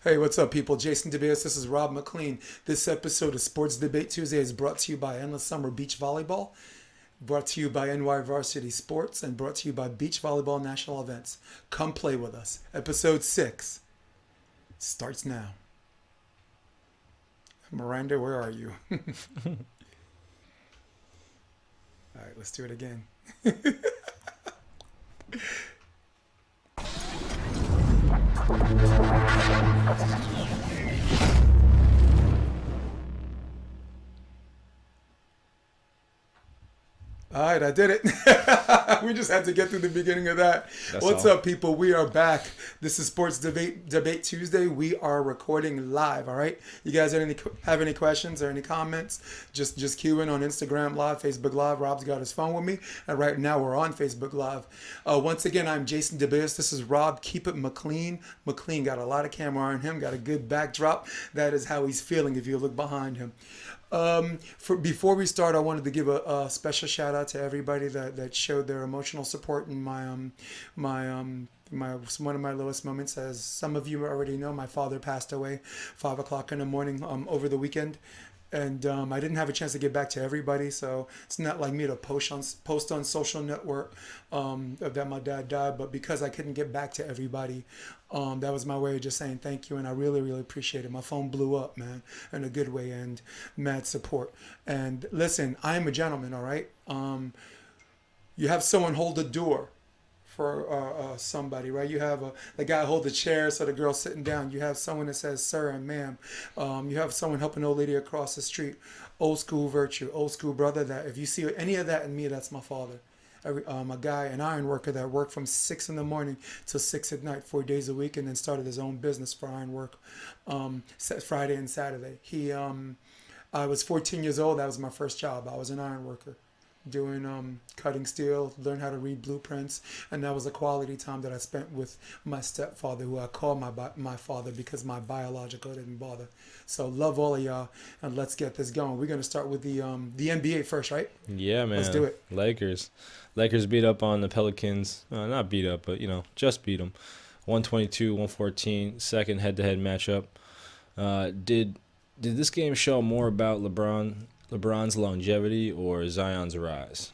Hey, what's up, people? Jason DeBeas. This is Rob McLean. This episode of Sports Debate Tuesday is brought to you by Endless Summer Beach Volleyball, brought to you by NY Varsity Sports, and brought to you by Beach Volleyball National Events. Come play with us. Episode 6 starts now. Miranda, where are you? All right, let's do it again. All right, I did it. We just had to get through the beginning of that. That's What's all. up, people? We are back. This is Sports Debate Tuesday. We are recording live. All right. You guys have any questions or any comments? Just cue in on Instagram Live, Facebook Live. Rob's got his phone with me, and right now we're on Facebook Live. Once again, I'm Jason DeBeas. This is Rob. Keep it McLean. McLean got a lot of camera on him. Got a good backdrop. That is how he's feeling if you look behind him. Before we start, I wanted to give a special shout out to everybody that showed their emotional support in one of my lowest moments. As some of you already know, my father passed away 5 o'clock in the morning over the weekend. And I didn't have a chance to get back to everybody, so it's not like me to post on social network that my dad died. But because I couldn't get back to everybody, that was my way of just saying thank you, and I really, really appreciate it. My phone blew up, man, in a good way, and mad support. And listen, I am a gentleman, all right? You have someone hold the door for somebody, right? You have the guy hold the chair so the girl's sitting down. You have someone that says sir and ma'am. You have someone helping an old lady across the street. Old school virtue, old school brother. That if you see any of that in me, that's my father. A guy, an iron worker that worked from 6 in the morning till 6 at night, 4 days a week, and then started his own business for iron work, Friday and Saturday. I was 14 years old. That was my first job. I was an iron worker, doing cutting steel, learned how to read blueprints, and that was a quality time that I spent with my stepfather, who I call my father because my biological didn't bother. So love all of y'all, and let's get this going. We're gonna start with the NBA first, right? Yeah, man. Let's do it. Lakers beat up on the Pelicans. Not beat up, but, just beat them. 122-114, second head-to-head matchup. Did this game show more about LeBron's longevity or Zion's rise?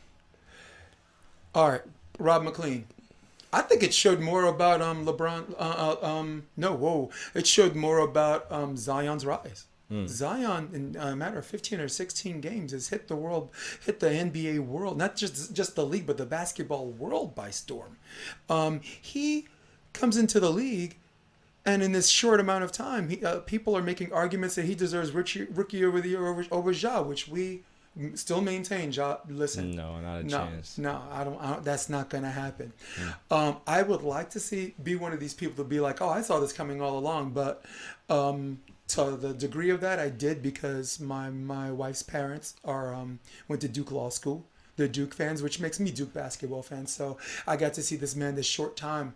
All right, Rob McLean. I think it showed more about LeBron. It showed more about Zion's rise. Zion, in a matter of 15 or 16 games, has hit the NBA world, not just the league, but the basketball world by storm. He comes into the league, and in this short amount of time, people are making arguments that he deserves rookie of the year over Ja, which we still maintain. Ja, listen. No, not a chance. No, I don't. That's not going to happen. I would like to be one of these people to be like, oh, I saw this coming all along, but to the degree of that, I did because my wife's parents went to Duke Law School. They're Duke fans, which makes me Duke basketball fans. So I got to see this man this short time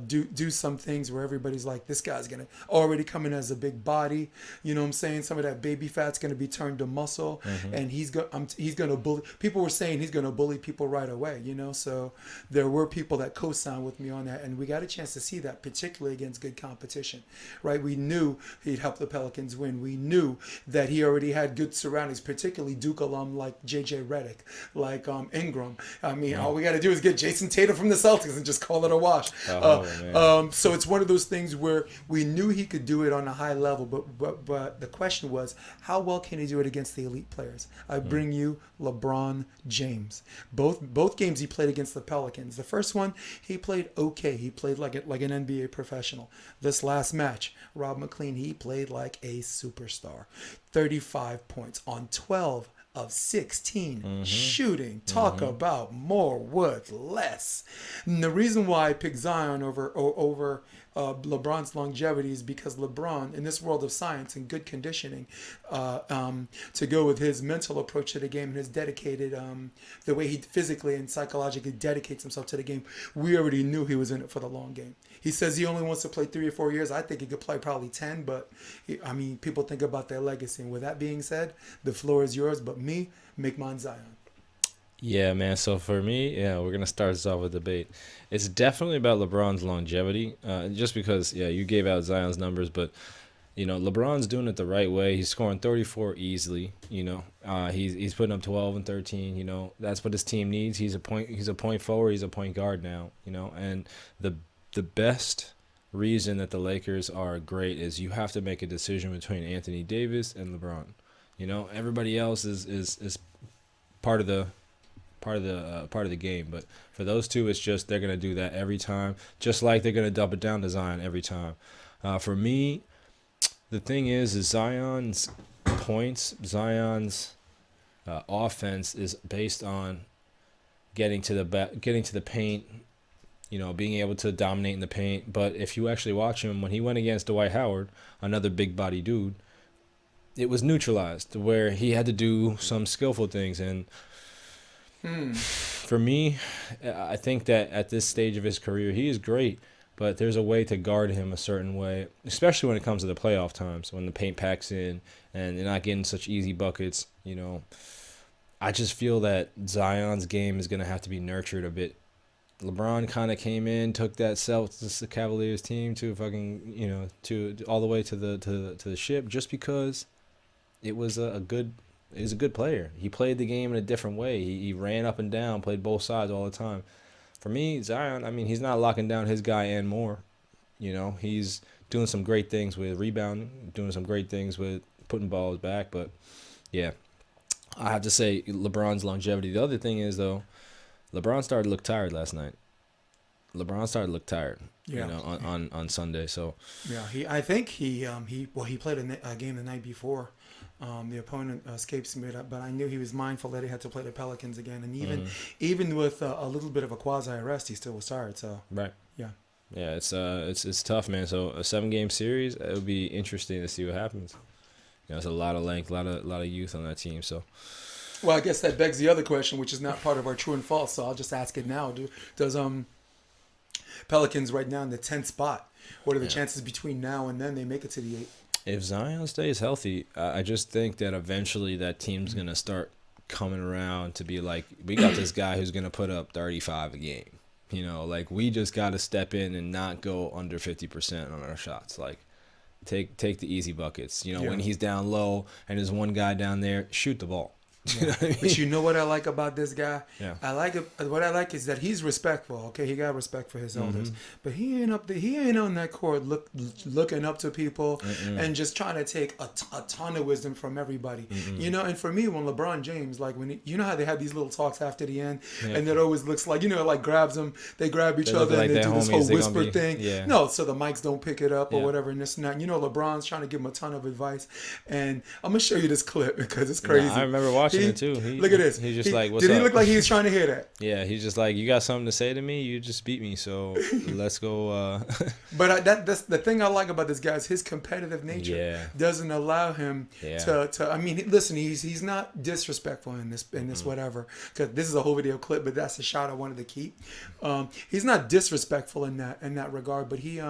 do some things where everybody's like, this guy's gonna already come in as a big body. You know what I'm saying? Some of that baby fat's gonna be turned to muscle, and he's gonna bully. People were saying he's gonna bully people right away. So there were people that co-signed with me on that, and we got a chance to see that, particularly against good competition. Right? We knew he'd help the Pelicans win. We knew that he already had good surroundings, particularly Duke alum like J.J. Redick, like Ingram. I mean, all we got to do is get Jason Tatum from the Celtics and just call it a wash. So it's one of those things where we knew he could do it on a high level, but the question was, how well can he do it against the elite players? I bring you LeBron James. Both games he played against the Pelicans. The first one, he played okay. He played like an NBA professional. This last match, Rob McLean, he played like a superstar. 35 points on 12 of 16 shooting. Talk about more with less. And the reason why I picked Zion over LeBron's longevity is because LeBron, in this world of science and good conditioning, to go with his mental approach to the game and his dedicated, the way he physically and psychologically dedicates himself to the game, we already knew he was in it for the long game. He says he only wants to play 3 or 4 years. I think he could play probably 10, but people think about their legacy. And with that being said, the floor is yours, but make mine Zion. Yeah, man. So for me, yeah, we're gonna start this off with debate. It's definitely about LeBron's longevity. Just because, yeah, you gave out Zion's numbers, but LeBron's doing it the right way. He's scoring 34 easily. He's putting up 12 and 13. That's what his team needs. He's a point forward. He's a point guard now. And the best reason that the Lakers are great is you have to make a decision between Anthony Davis and LeBron. Everybody else is part of the game, but for those two, it's just they're gonna do that every time, just like they're gonna dump it down to Zion every time. For me, the thing is Zion's points, Zion's offense is based on getting to the paint, being able to dominate in the paint. But if you actually watch him, when he went against Dwight Howard, another big body dude, it was neutralized where he had to do some skillful things. And for me, I think that at this stage of his career, he is great, but there's a way to guard him a certain way, especially when it comes to the playoff times, when the paint packs in and they're not getting such easy buckets. I just feel that Zion's game is going to have to be nurtured a bit. LeBron kind of came in, took that the Cavaliers team to fucking, to all the way to the ship just because it was a good player. He played the game in a different way. He ran up and down, played both sides all the time. For me, Zion, I mean, he's not locking down his guy and more. He's doing some great things with rebounding, doing some great things with putting balls back. But, yeah, I have to say LeBron's longevity. The other thing is, though, LeBron started to look tired last night. Yeah. On Sunday. So Yeah, I think he played a game the night before. The opponent escapes me, but I knew he was mindful that he had to play the Pelicans again, and even with a little bit of a quasi arrest, he still was tired. So right. Yeah. Yeah, it's tough, man. So a 7-game series, it would be interesting to see what happens. It's a lot of length, a lot of youth on that team. So. Well, I guess that begs the other question, which is not part of our true and false. So I'll just ask it now. Does Pelicans right now in the 10th spot? What are the chances between now and then they make it to the 8th? If Zion stays healthy, I just think that eventually that team's gonna start coming around to be like, we got this guy who's gonna put up 35 a game. We just gotta step in and not go under 50% on our shots. Like, take the easy buckets. When he's down low and there's one guy down there, shoot the ball. Yeah. But you know what I like about this guy? Yeah. What I like is that he's respectful. Okay, he got respect for his elders, but he ain't on that court looking up to people and just trying to take a ton of wisdom from everybody. And for me, when LeBron James, like when how they have these little talks after the end, and it always looks like like grabs them, they grab each other and they do this whole whisper thing. Yeah. No, so the mics don't pick it up or whatever and this and that. LeBron's trying to give him a ton of advice, and I'm gonna show you this clip because it's crazy. I remember watching it too. Look at this. He's just like, what's did up? He look like he was trying to hear that? Yeah, he's just like, you got something to say to me? You just beat me, so let's go. But that's the thing I like about this guy is his competitive nature doesn't allow him to. I mean, listen, he's not disrespectful in this whatever, because this is a whole video clip, but that's a shot I wanted to keep. He's not disrespectful in that regard, but he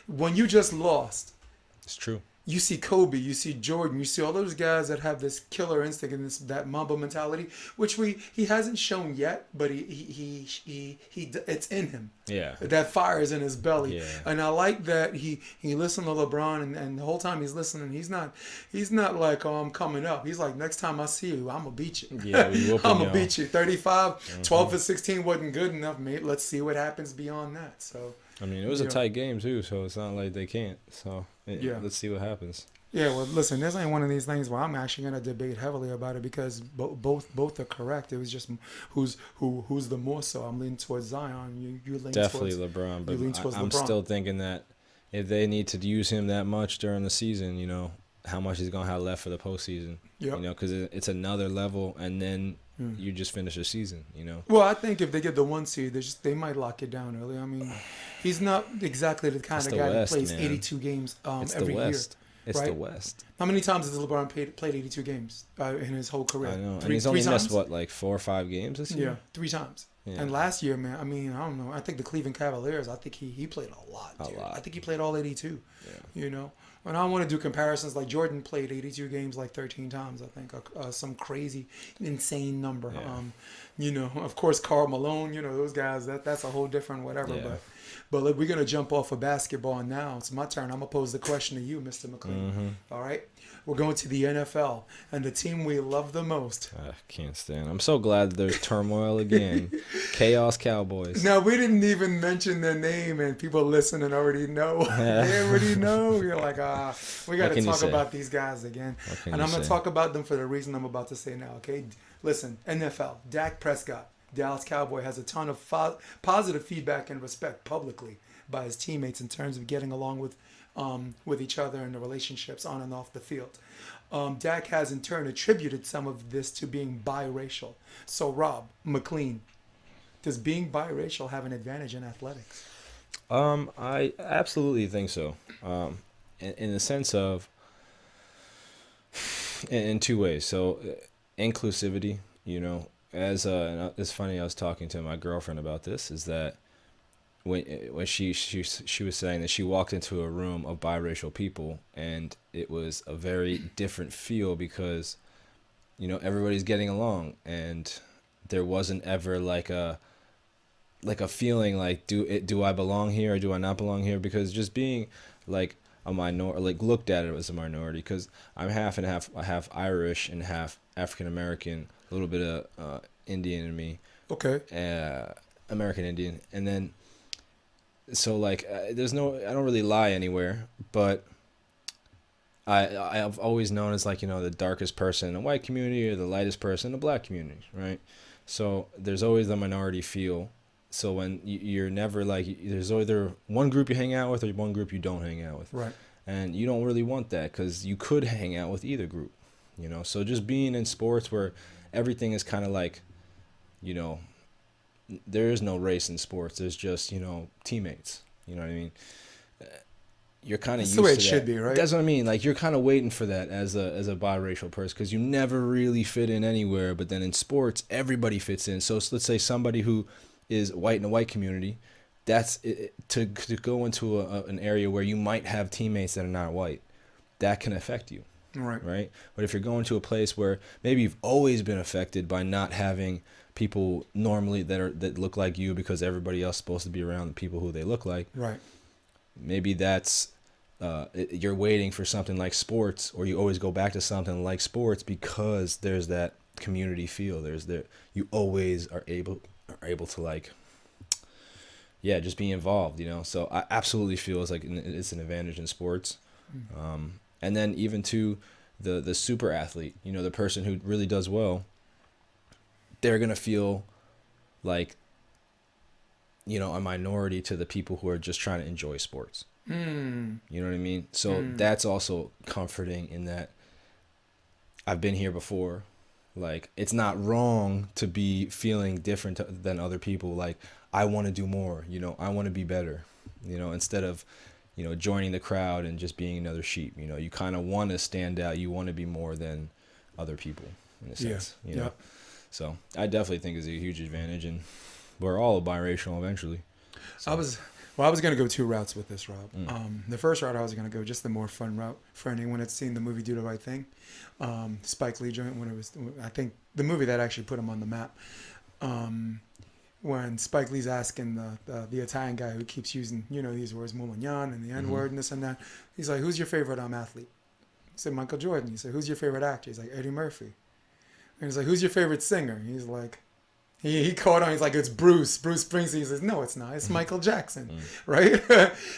when you just lost, it's true. You see Kobe, you see Jordan, you see all those guys that have this killer instinct and that Mamba mentality, which he hasn't shown yet, but he it's in him. Yeah, that fire is in his belly. Yeah. And I like that he listened to LeBron, and the whole time he's listening, he's not like, oh, I'm coming up. He's like, next time I see you, I'm gonna beat you. Yeah, I'm gonna beat you. 35, 12 for 16 wasn't good enough, mate. Let's see what happens beyond that. So. I mean, it was a tight game too, so it's not like they can't. So let's see what happens. Yeah, well, listen, this ain't one of these things where I'm actually gonna debate heavily about it because both are correct. It was just who's the more so. I'm leaning towards Zion. You lean definitely towards LeBron, but I'm still thinking that if they need to use him that much during the season, how much he's gonna have left for the postseason. Yep. Because it's another level, and then. You just finish the season, Well, I think if they get the 1 seed, they might lock it down early. I mean, he's not exactly the kind of guy that plays 82 games every year. It's the West. How many times has LeBron played 82 games in his whole career? I know, and he's only missed, 4 or 5 games this year? Yeah, 3 times. Yeah. And last year, man, I mean, I don't know. I think the Cleveland Cavaliers, I think he played a lot, dude. I think he played all 82. Yeah. You know, and I don't want to do comparisons. Like Jordan played 82 games like 13 times, I think, some crazy, insane number. Yeah. You know, of course, Karl Malone. You know, those guys. That's a whole different whatever. Yeah. But look, we're gonna jump off of basketball now. It's my turn. I'm gonna pose the question to you, Mr. McLean. Mm-hmm. All right, we're going to the NFL and the team we love the most. I can't stand. I'm so glad that there's turmoil again. Chaos Cowboys. Now, we didn't even mention their name, and people listening already know. They already know. You're like, we got to talk about these guys again. And I'm going to talk about them for the reason I'm about to say now, okay? Listen, NFL, Dak Prescott, Dallas Cowboy, has a ton of positive feedback and respect publicly by his teammates in terms of getting along with each other and the relationships on and off the field. Dak has in turn attributed some of this to being biracial. So, Rob McLean, does being biracial have an advantage in athletics? I absolutely think so. In the sense of, in two ways. So, inclusivity. You know, as it's funny. I was talking to my girlfriend about this. Is that when she was saying that she walked into a room of biracial people, and it was a very different feel because, you know, everybody's getting along, and there wasn't ever like a feeling like do I belong here or do I not belong here, because just being like a minority, like looked at it as a minority, because I'm half and half Irish and half African American, a little bit of Indian in me. Okay. American Indian, and then so like I don't really lie anywhere, but I've always known as like, you know, the darkest person in the white community or the lightest person in the black community, right? So there's always the minority feel. So when you're never like, there's either one group you hang out with or one group you don't hang out with. Right. And you don't really want that because you could hang out with either group, you know? So just being in sports where everything is kind of like, you know, there is no race in sports. There's just, you know, teammates. You know what I mean? You're kind of used to that. That's the way it should be, right? That's what I mean. Like, you're kind of waiting for that as a biracial person because you never really fit in anywhere. But then in sports, everybody fits in. So let's say somebody who is white in the white community, that's it, to go into an area where you might have teammates that are not white, that can affect you. Right. But if you're going to a place where maybe you've always been affected by not having people normally that look like you because everybody else is supposed to be around the people who they look like. Right. Maybe that's you're waiting for something like sports, or you always go back to something like sports because there's that community feel. You always are able to like, yeah, just be involved, you know. So I absolutely feel it's an advantage in sports. And then even to the super athlete, you know, the person who really does well, they're going to feel like, you know, a minority to the people who are just trying to enjoy sports. You know what I mean? So that's also comforting in that I've been here before. Like, it's not wrong to be feeling different than other people. Like, I want to do more, you know, I want to be better, you know, instead of, you know, joining the crowd and just being another sheep. You know, you kind of want to stand out. You want to be more than other people in a sense, you know? So I definitely think it's a huge advantage, and we're all biracial eventually. So. I was going to go two routes with this, Rob. The first route I was going to go, just the more fun route for anyone that's seen the movie Do the Right Thing. Spike Lee joint, I think the movie that actually put him on the map. When Spike Lee's asking the Italian guy who keeps using, you know, these words, Moulagnon and the N-word and this and that. He's like, who's your favorite athlete? He said, Michael Jordan. He said, who's your favorite actor? He's like, Eddie Murphy. And he's like, who's your favorite singer? He's like, he caught on. He's like, it's Bruce Springsteen. He says, no, it's not. It's Michael Jackson, right?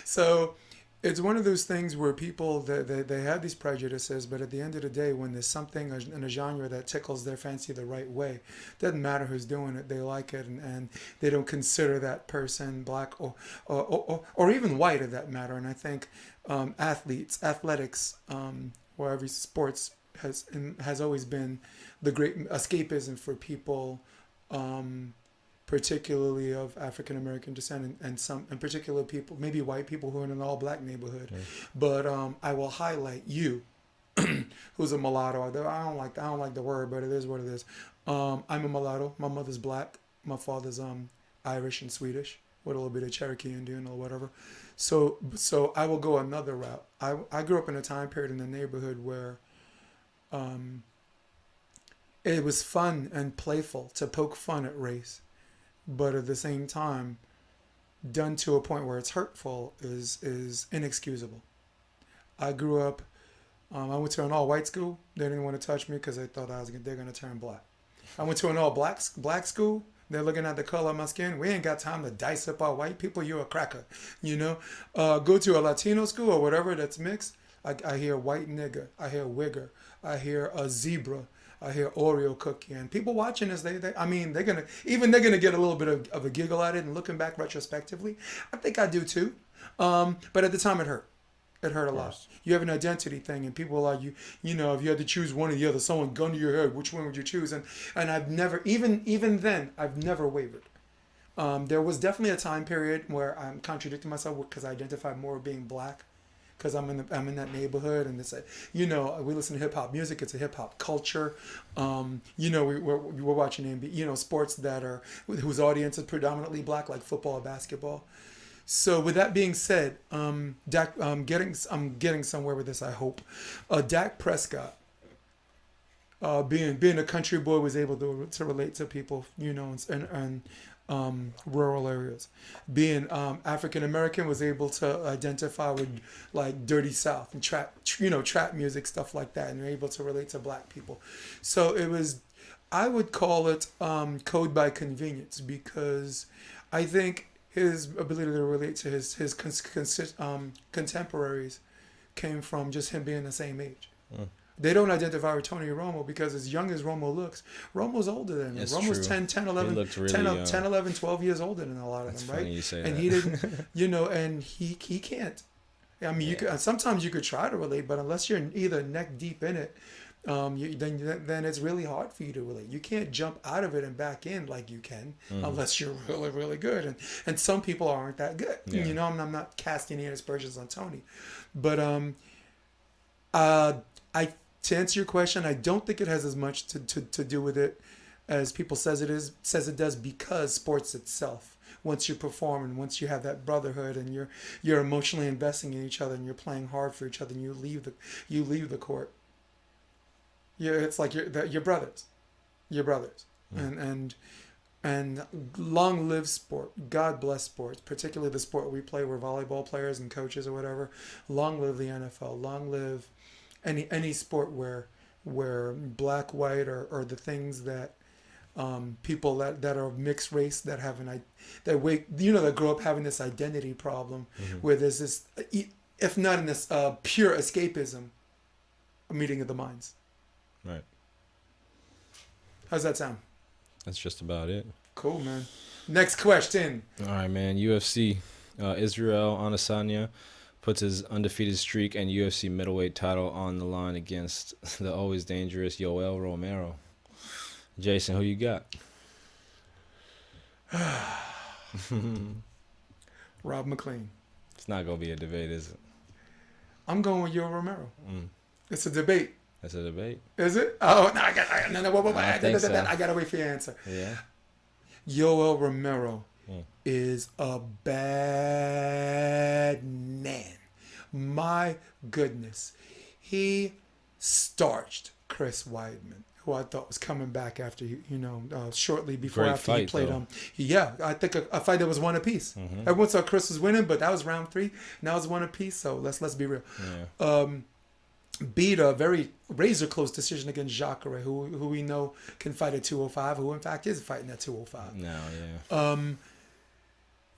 So it's one of those things where people, they have these prejudices, but at the end of the day, when there's something in a genre that tickles their fancy the right way, doesn't matter who's doing it, they like it, and they don't consider that person black or even white, of that matter. And I think athletics, or every sports has always been the great escapism for people, particularly of African American descent, and particular people, maybe white people who are in an all black neighborhood. But I will highlight you, who's a mulatto. I don't like the word, but it is what it is. I'm a mulatto. My mother's black. My father's Irish and Swedish with a little bit of Cherokee Indian or whatever. So I will go another route. I grew up in a time period in the neighborhood where it was fun and playful to poke fun at race, but at the same time, done to a point where it's hurtful is inexcusable. I grew up. I went to an all-white school. They didn't want to touch me because they thought they're gonna turn black. I went to an all-black school. They're looking at the color of my skin. We ain't got time to dice up our white people. You're a cracker, you know. Go to a Latino school or whatever that's mixed. I hear white nigger. I hear wigger. I hear a zebra. I hear Oreo cookie. And people watching this, they're gonna get a little bit of a giggle at it. And looking back retrospectively, I think I do too. But at the time, it hurt. It hurt a lot. You have an identity thing, and people are if you had to choose one or the other, someone gun to your head, which one would you choose? And I've never, even then, I've never wavered. There was definitely a time period where I'm contradicting myself because I identify more with being black, because I'm in that neighborhood, and it's we listen to hip hop music. It's a hip hop culture. We're watching sports whose audience is predominantly black, like football or basketball. So with that being said, Dak, I'm getting somewhere with this. I hope. Dak Prescott, being a country boy, was able to relate to people, in rural areas. Being African American, was able to identify with like Dirty South and trap music, stuff like that, and you're able to relate to black people. So it was, I would call it code by convenience, because I think his ability to relate to his contemporaries came from just him being the same age. They don't identify with Tony Romo because, as young as Romo looks, Romo's older than him. It's Romo's true. 10, 11, He 10, 11, 12 years older than a lot of That's them, funny right? you say and that. he didn't, and he can't. I mean, you could, sometimes you could try to relate, but unless you're either neck deep in it, then it's really hard for you to relate. You can't jump out of it and back in like you can, unless you're really, really good. And some people aren't that good. Yeah. I'm not casting any aspersions on Tony, but to answer your question, I don't think it has as much to do with it as people says it does, because sports itself, once you perform and once you have that brotherhood and you're emotionally investing in each other and you're playing hard for each other and you leave the court. Yeah, it's like you're brothers. And long live sport. God bless sports, particularly the sport we play. We're volleyball players and coaches or whatever. Long live the NFL. Long live any sport where black, white, or the things that people that are of mixed race that have that grow up having this identity problem, where there's this, if not in this pure escapism, a meeting of the minds. Right. How's that sound? That's just about it. Cool, man. Next question. All right, man. UFC. Israel Adesanya puts his undefeated streak and UFC middleweight title on the line against the always dangerous Yoel Romero. Jason, who you got? Rob McLean. It's not going to be a debate, is it? I'm going with Yoel Romero. It's a debate. That's a debate. Is it? Oh, no, I gotta wait for your answer. Yeah. Yoel Romero is a bad man. My goodness. He starched Chris Weidman, who I thought was coming back after, shortly before Great after he fight, played though. Yeah, I think a fight that was one apiece. Everyone saw Chris was winning, but that was round 3. Now it's one apiece, so let's be real. Yeah. Beat a very razor close decision against Jacare, who we know can fight at 205, who in fact is fighting at 205. No, yeah.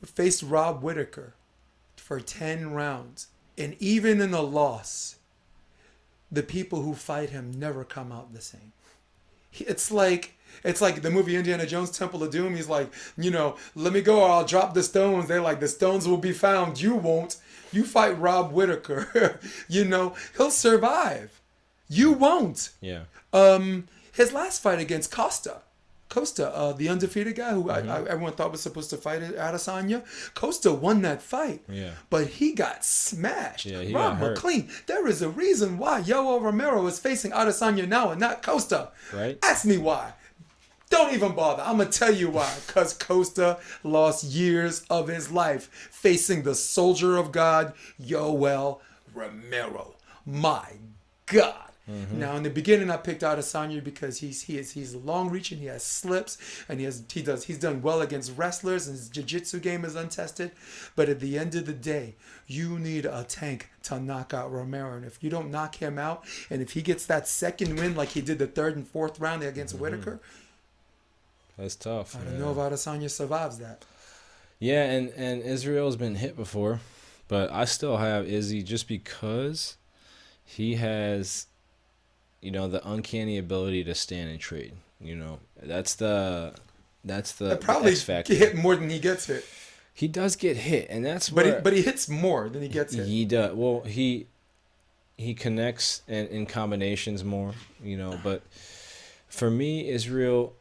Faced Rob Whittaker for 10 rounds, and even in a loss, the people who fight him never come out the same. It's like the movie Indiana Jones Temple of Doom. He's like, let me go or I'll drop the stones. They're like, the stones will be found. You won't. You fight Rob Whittaker. He'll survive. You won't. Yeah. His last fight against Costa, the undefeated guy who everyone thought was supposed to fight Adesanya, Costa won that fight. Yeah. But he got smashed. Yeah, he Rob got hurt. McLean. There is a reason why Yoel Romero is facing Adesanya now and not Costa. Right. Ask me why. Don't even bother. I'm going to tell you why. Because Costa lost years of his life facing the soldier of God, Yoel Romero. My God. Now in the beginning I picked Adesanya because he's long reaching, he has slips, and he's done well against wrestlers, and his jiu-jitsu game is untested. But at the end of the day, you need a tank to knock out Romero. And if you don't knock him out, and if he gets that second win like he did the third and fourth round against Whitaker, that's tough. I don't know if Adesanya survives that. Yeah, and Israel's been hit before, but I still have Izzy just because he has, the uncanny ability to stand and trade. That's the probably X factor. Hit more than he gets hit. He does get hit, and that's but he hits more than he gets hit. He does. Well, he connects in combinations more. But for me, Israel,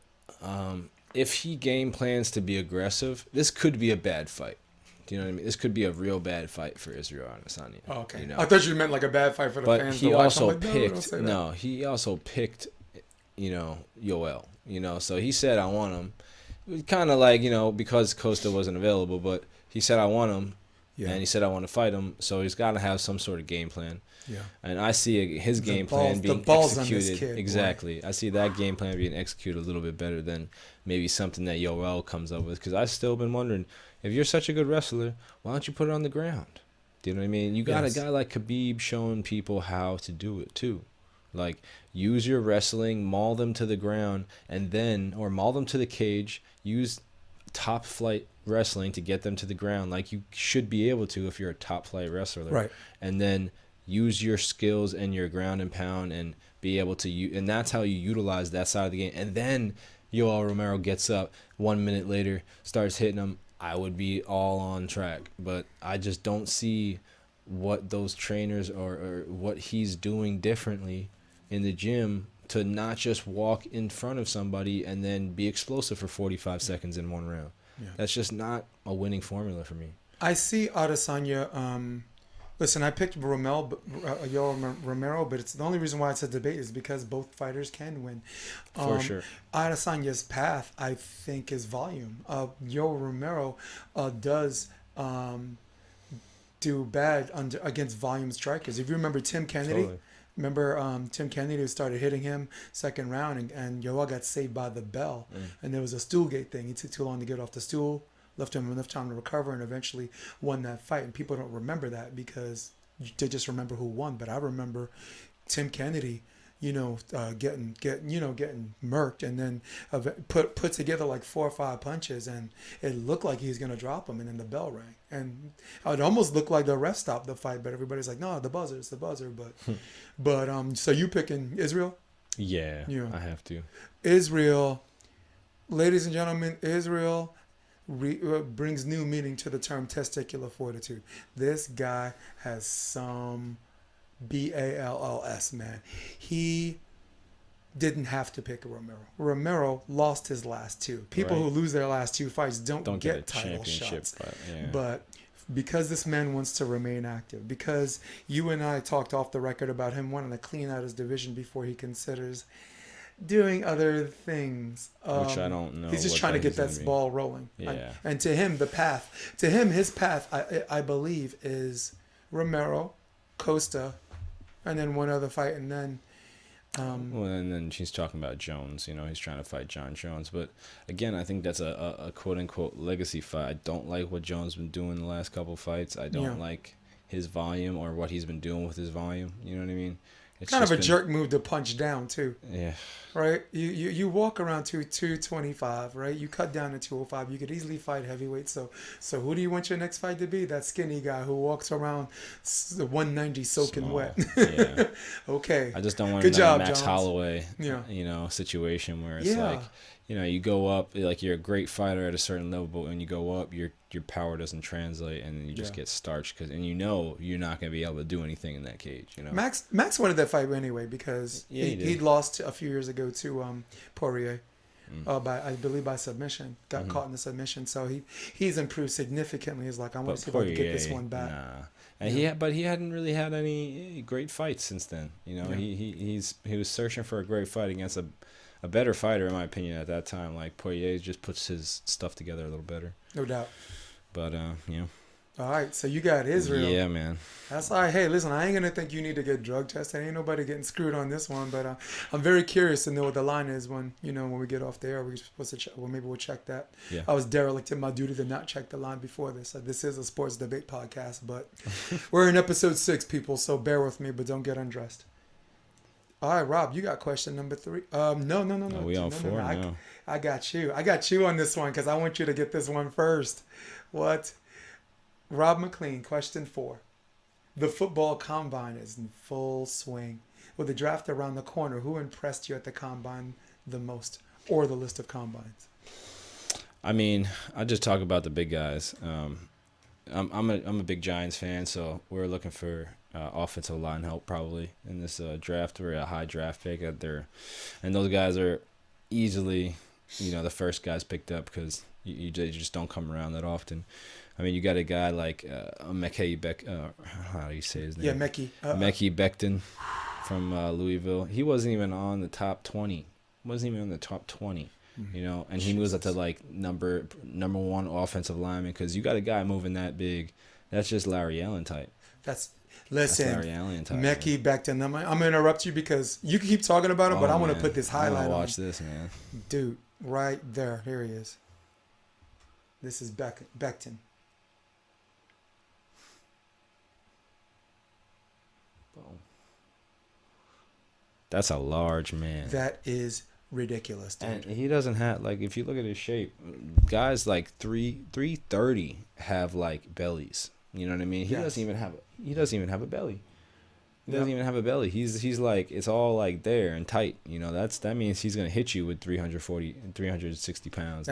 if he game plans to be aggressive, this could be a bad fight. Do you know what I mean? This could be a real bad fight for Israel Adesanya. Oh, okay. I thought you meant like a bad fight for the fans. But he also picked. No, he also picked. Yoel. So he said, "I want him." It was kind of like because Costa wasn't available, but he said, "I want him," and he said, "I want to fight him." So he's got to have some sort of game plan. Yeah. And I see his game plan being executed. Kid, exactly. Boy. I see that game plan being executed a little bit better than maybe something that Yoel comes up with. Because I've still been wondering, if you're such a good wrestler, why don't you put it on the ground? Do you know what I mean? You got a guy like Khabib showing people how to do it too. Like, use your wrestling, maul them to the ground, or maul them to the cage. Use top flight wrestling to get them to the ground, like you should be able to if you're a top flight wrestler. Right. And then use your skills and your ground and pound and be able to and that's how you utilize that side of the game. And then Yoel Romero gets up 1 minute later, starts hitting him. I would be all on track, but I just don't see what those trainers or what he's doing differently in the gym to not just walk in front of somebody and then be explosive for 45 seconds in one round. Yeah. That's just not a winning formula for me. I see Adesanya. Listen, I picked Yoel Romero, but it's the only reason why it's a debate is because both fighters can win. For sure. Adesanya's path, I think, is volume. Yoel Romero does do bad against volume strikers. If you remember Tim Kennedy, Tim Kennedy started hitting him second round, and Yoel got saved by the bell. And there was a stool gate thing. He took too long to get off the stool. Left him enough time to recover and eventually won that fight. And people don't remember that because they just remember who won. But I remember Tim Kennedy, getting murked and then put together like 4 or 5 punches, and it looked like he was gonna drop him, and then the bell rang, and it almost looked like the ref stopped the fight. But everybody's like, no, it's the buzzer. But so you picking Israel? Yeah, I have to. Israel, ladies and gentlemen, Israel. Brings new meaning to the term testicular fortitude. This guy has some balls, man. He didn't have to pick Romero. Romero lost his last 2. People who lose their last 2 fights don't get title shots. But because this man wants to remain active, because you and I talked off the record about him wanting to clean out his division before he considers doing other things, which I don't know. He's just trying to get that ball rolling. Yeah. And to him, his path, I believe, is Romero, Costa, and then one other fight, and then. And then she's talking about Jones. He's trying to fight John Jones, but again, I think that's a quote unquote legacy fight. I don't like what Jones been doing the last couple fights. I don't like his volume or what he's been doing with his volume. You know what I mean? It's kind of a jerk move to punch down too. Yeah. Right? You walk around to 225, right? You cut down to 205. You could easily fight heavyweight. So who do you want your next fight to be? That skinny guy who walks around the 190 soaking wet. Yeah. Okay. I just don't want Good job, Max Jones. Holloway, situation where it's like, you go up, like you're a great fighter at a certain level, but when you go up, your power doesn't translate, and then you just get starched you're not going to be able to do anything in that cage. Max wanted that fight anyway because he lost a few years ago to Poirier, I believe by submission. Got caught in the submission, so he's improved significantly. He's like, I want to see if I can get this one back. Nah. And he hadn't really had any great fights since then. He was searching for a great fight against a better fighter in my opinion at that time. Like Poirier just puts his stuff together a little better. No doubt. But yeah. All right, so you got Israel. Yeah, man. That's all right. Hey, listen, I ain't gonna think you need to get drug tested. Ain't nobody getting screwed on this one. But I'm very curious to know what the line is when we get off the air. We're supposed to check. Well, maybe we'll check that. Yeah. I was derelict in my duty to not check the line before this. This is a sports debate podcast, but we're in episode 6, people. So bear with me, but don't get undressed. All right, Rob, you got question number 3. No. Are we on 4 now? I got you. I got you on this one because I want you to get this one first. What? Rob McLean, question 4. The football combine is in full swing. With the draft around the corner, who impressed you at the combine the most, or the list of combines? I mean, I just talk about the big guys. I'm a big Giants fan, so we're looking for offensive line help probably in this draft. We're a high draft pick out there, and those guys are easily, the first guys picked up because you just don't come around that often. I mean, you got a guy like Mekhi how do you say his name? Yeah, Mekhi. Mekhi Becton from Louisville. He wasn't even on the top 20. Wasn't even on the top 20. And he moves up to like number 1 offensive lineman because you got a guy moving that big. That's just Larry Allen type. Listen, Larry Allen type. Mekhi Becton. I'm gonna interrupt you because you can keep talking about him, but I want to put this highlight on. Watch this, man. Dude, right there. Here he is. This is Becton. Boom. That's a large man. That is ridiculous, dude. And he doesn't have, like, if you look at his shape, guys like 330 have like bellies. You know what I mean? He doesn't even have a belly. He doesn't even have a belly. He's like, it's all like there and tight. That means he's gonna hit you with 360 pounds.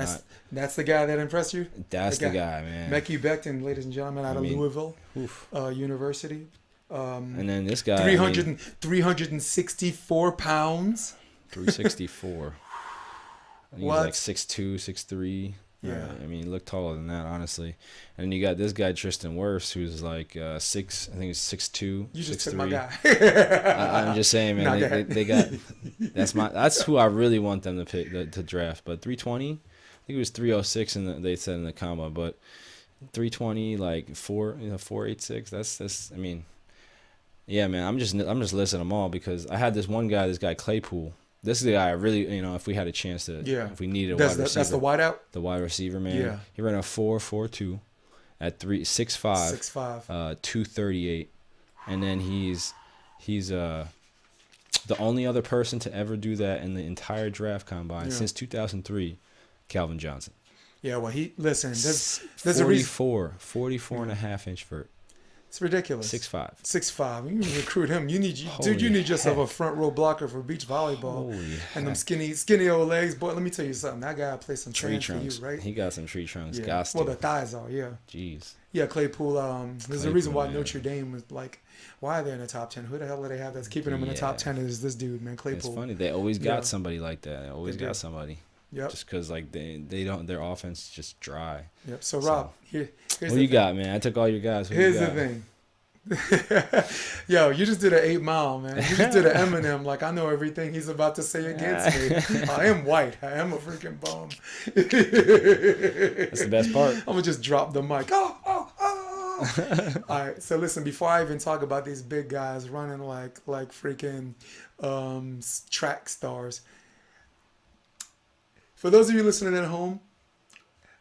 That's the guy that impressed you? That's the guy, man. Mekhi Becton, ladies and gentlemen, out of Louisville University. And then this guy, 364 pounds. 364. He's like 6'2", 6'3". Yeah. He looked taller than that, honestly. And then you got this guy, Tristan Wirfs, who's like 6, I think he's 6'2", You just 6'3". took my guy. I'm just saying, man, they got, that's who I really want them to pick, to draft. But 320, I think it was 306 they said in the combo, but 320, like 486, that's yeah, man, I'm just listing them all because I had this guy Claypool. This is the guy I really, if we had a chance to, if we needed a wide receiver. That's the wideout? The wide receiver, man. Yeah. He ran a 4.42 at 6'5", 238. And then he's the only other person to ever do that in the entire draft combine since 2003, Calvin Johnson. Yeah, well, there's 44 and a half inch vert. It's ridiculous. 6'5". You can recruit him. You need yourself a front row blocker for beach volleyball. And them skinny old legs. Boy, let me tell you something. That guy plays some tree trunks for you, right? He got some tree trunks. Yeah. Well, the thighs are, yeah. Jeez. Yeah, Claypool. There's a reason why Notre Dame was like, why are they in the top 10? Who the hell do they have that's keeping them in the top 10 is this dude, man, Claypool. It's funny. They always got somebody like that. They always got somebody. Yep. Just because like they don't, their offense is just dry. Yep. So Rob, here's what you got, man? I took all your guys. Here's the thing. Yo, you just did an 8 Mile, man. You just did an Eminem. Like, I know everything he's about to say against me. I am white. I am a freaking bum. That's the best part. I'm gonna just drop the mic. Oh. All right. So listen, before I even talk about these big guys running like freaking track stars, for those of you listening at home,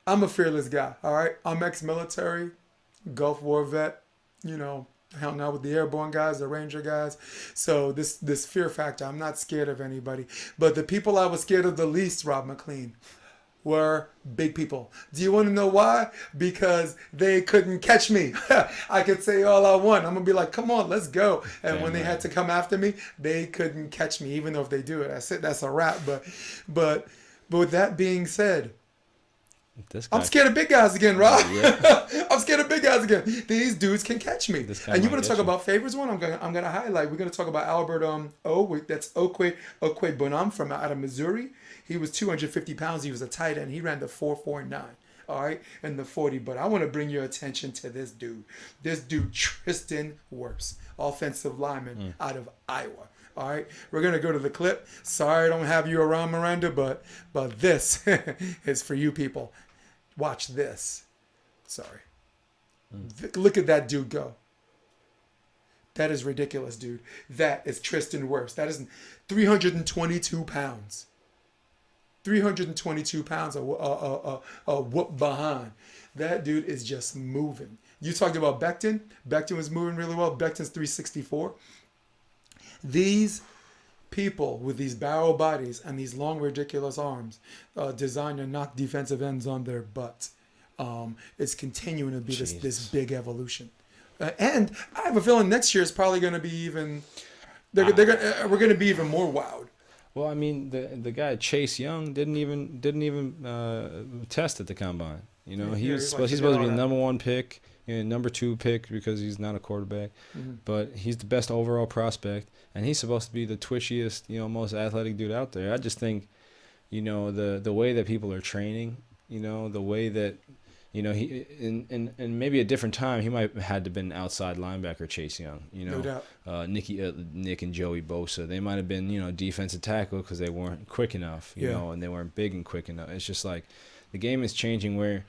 I'm a fearless guy. All right, I'm ex-military, Gulf War vet. Hung out with the airborne guys, the Ranger guys. So this fear factor, I'm not scared of anybody. But the people I was scared of the least, Rob McLean, were big people. Do you want to know why? Because they couldn't catch me. I could say all I want. I'm going to be like, come on, let's go. And when they had to come after me, they couldn't catch me, even though if they do it. That's a wrap. But with that being said, I'm scared of big guys again, Rob. Yeah. I'm scared of big guys again. These dudes can catch me. And you want to talk about favorites? One I'm gonna highlight. We're gonna talk about Albert that's Okwe Bonham from out of Missouri. He was 250 pounds. He was a tight end. He ran the 4.49. All right, and the 40. But I want to bring your attention to this dude. This dude, Tristan Wirfs. offensive lineman out of Iowa. All right, we're gonna go to the clip. Sorry, I don't have you around, Miranda, but this is for you people. Watch this. Sorry. Look at that dude go. That is ridiculous, dude. That is Tristan Wirfs. That is 322 pounds. 322 pounds a whoop behind. That dude is just moving. You talked about Becton. Becton was moving really well. Becton's 364. These people with these barrel bodies and these long, ridiculous arms designed to knock defensive ends on their butts. It's continuing to be this big evolution. And I have a feeling next year is probably going to be even. We're going to be even more wowed. Well, I mean, the guy Chase Young didn't even test at the combine. You know, he's supposed to be the number 1 pick, number 2 pick because he's not a quarterback, but he's the best overall prospect, and he's supposed to be the twitchiest, most athletic dude out there. I just think, the way that people are training, the way that. He in maybe a different time he might have had to been outside linebacker Chase Young. No doubt. Nick and Joey Bosa, they might have been defensive tackle because they weren't quick enough, and they weren't big and quick enough. It's just like the game is changing where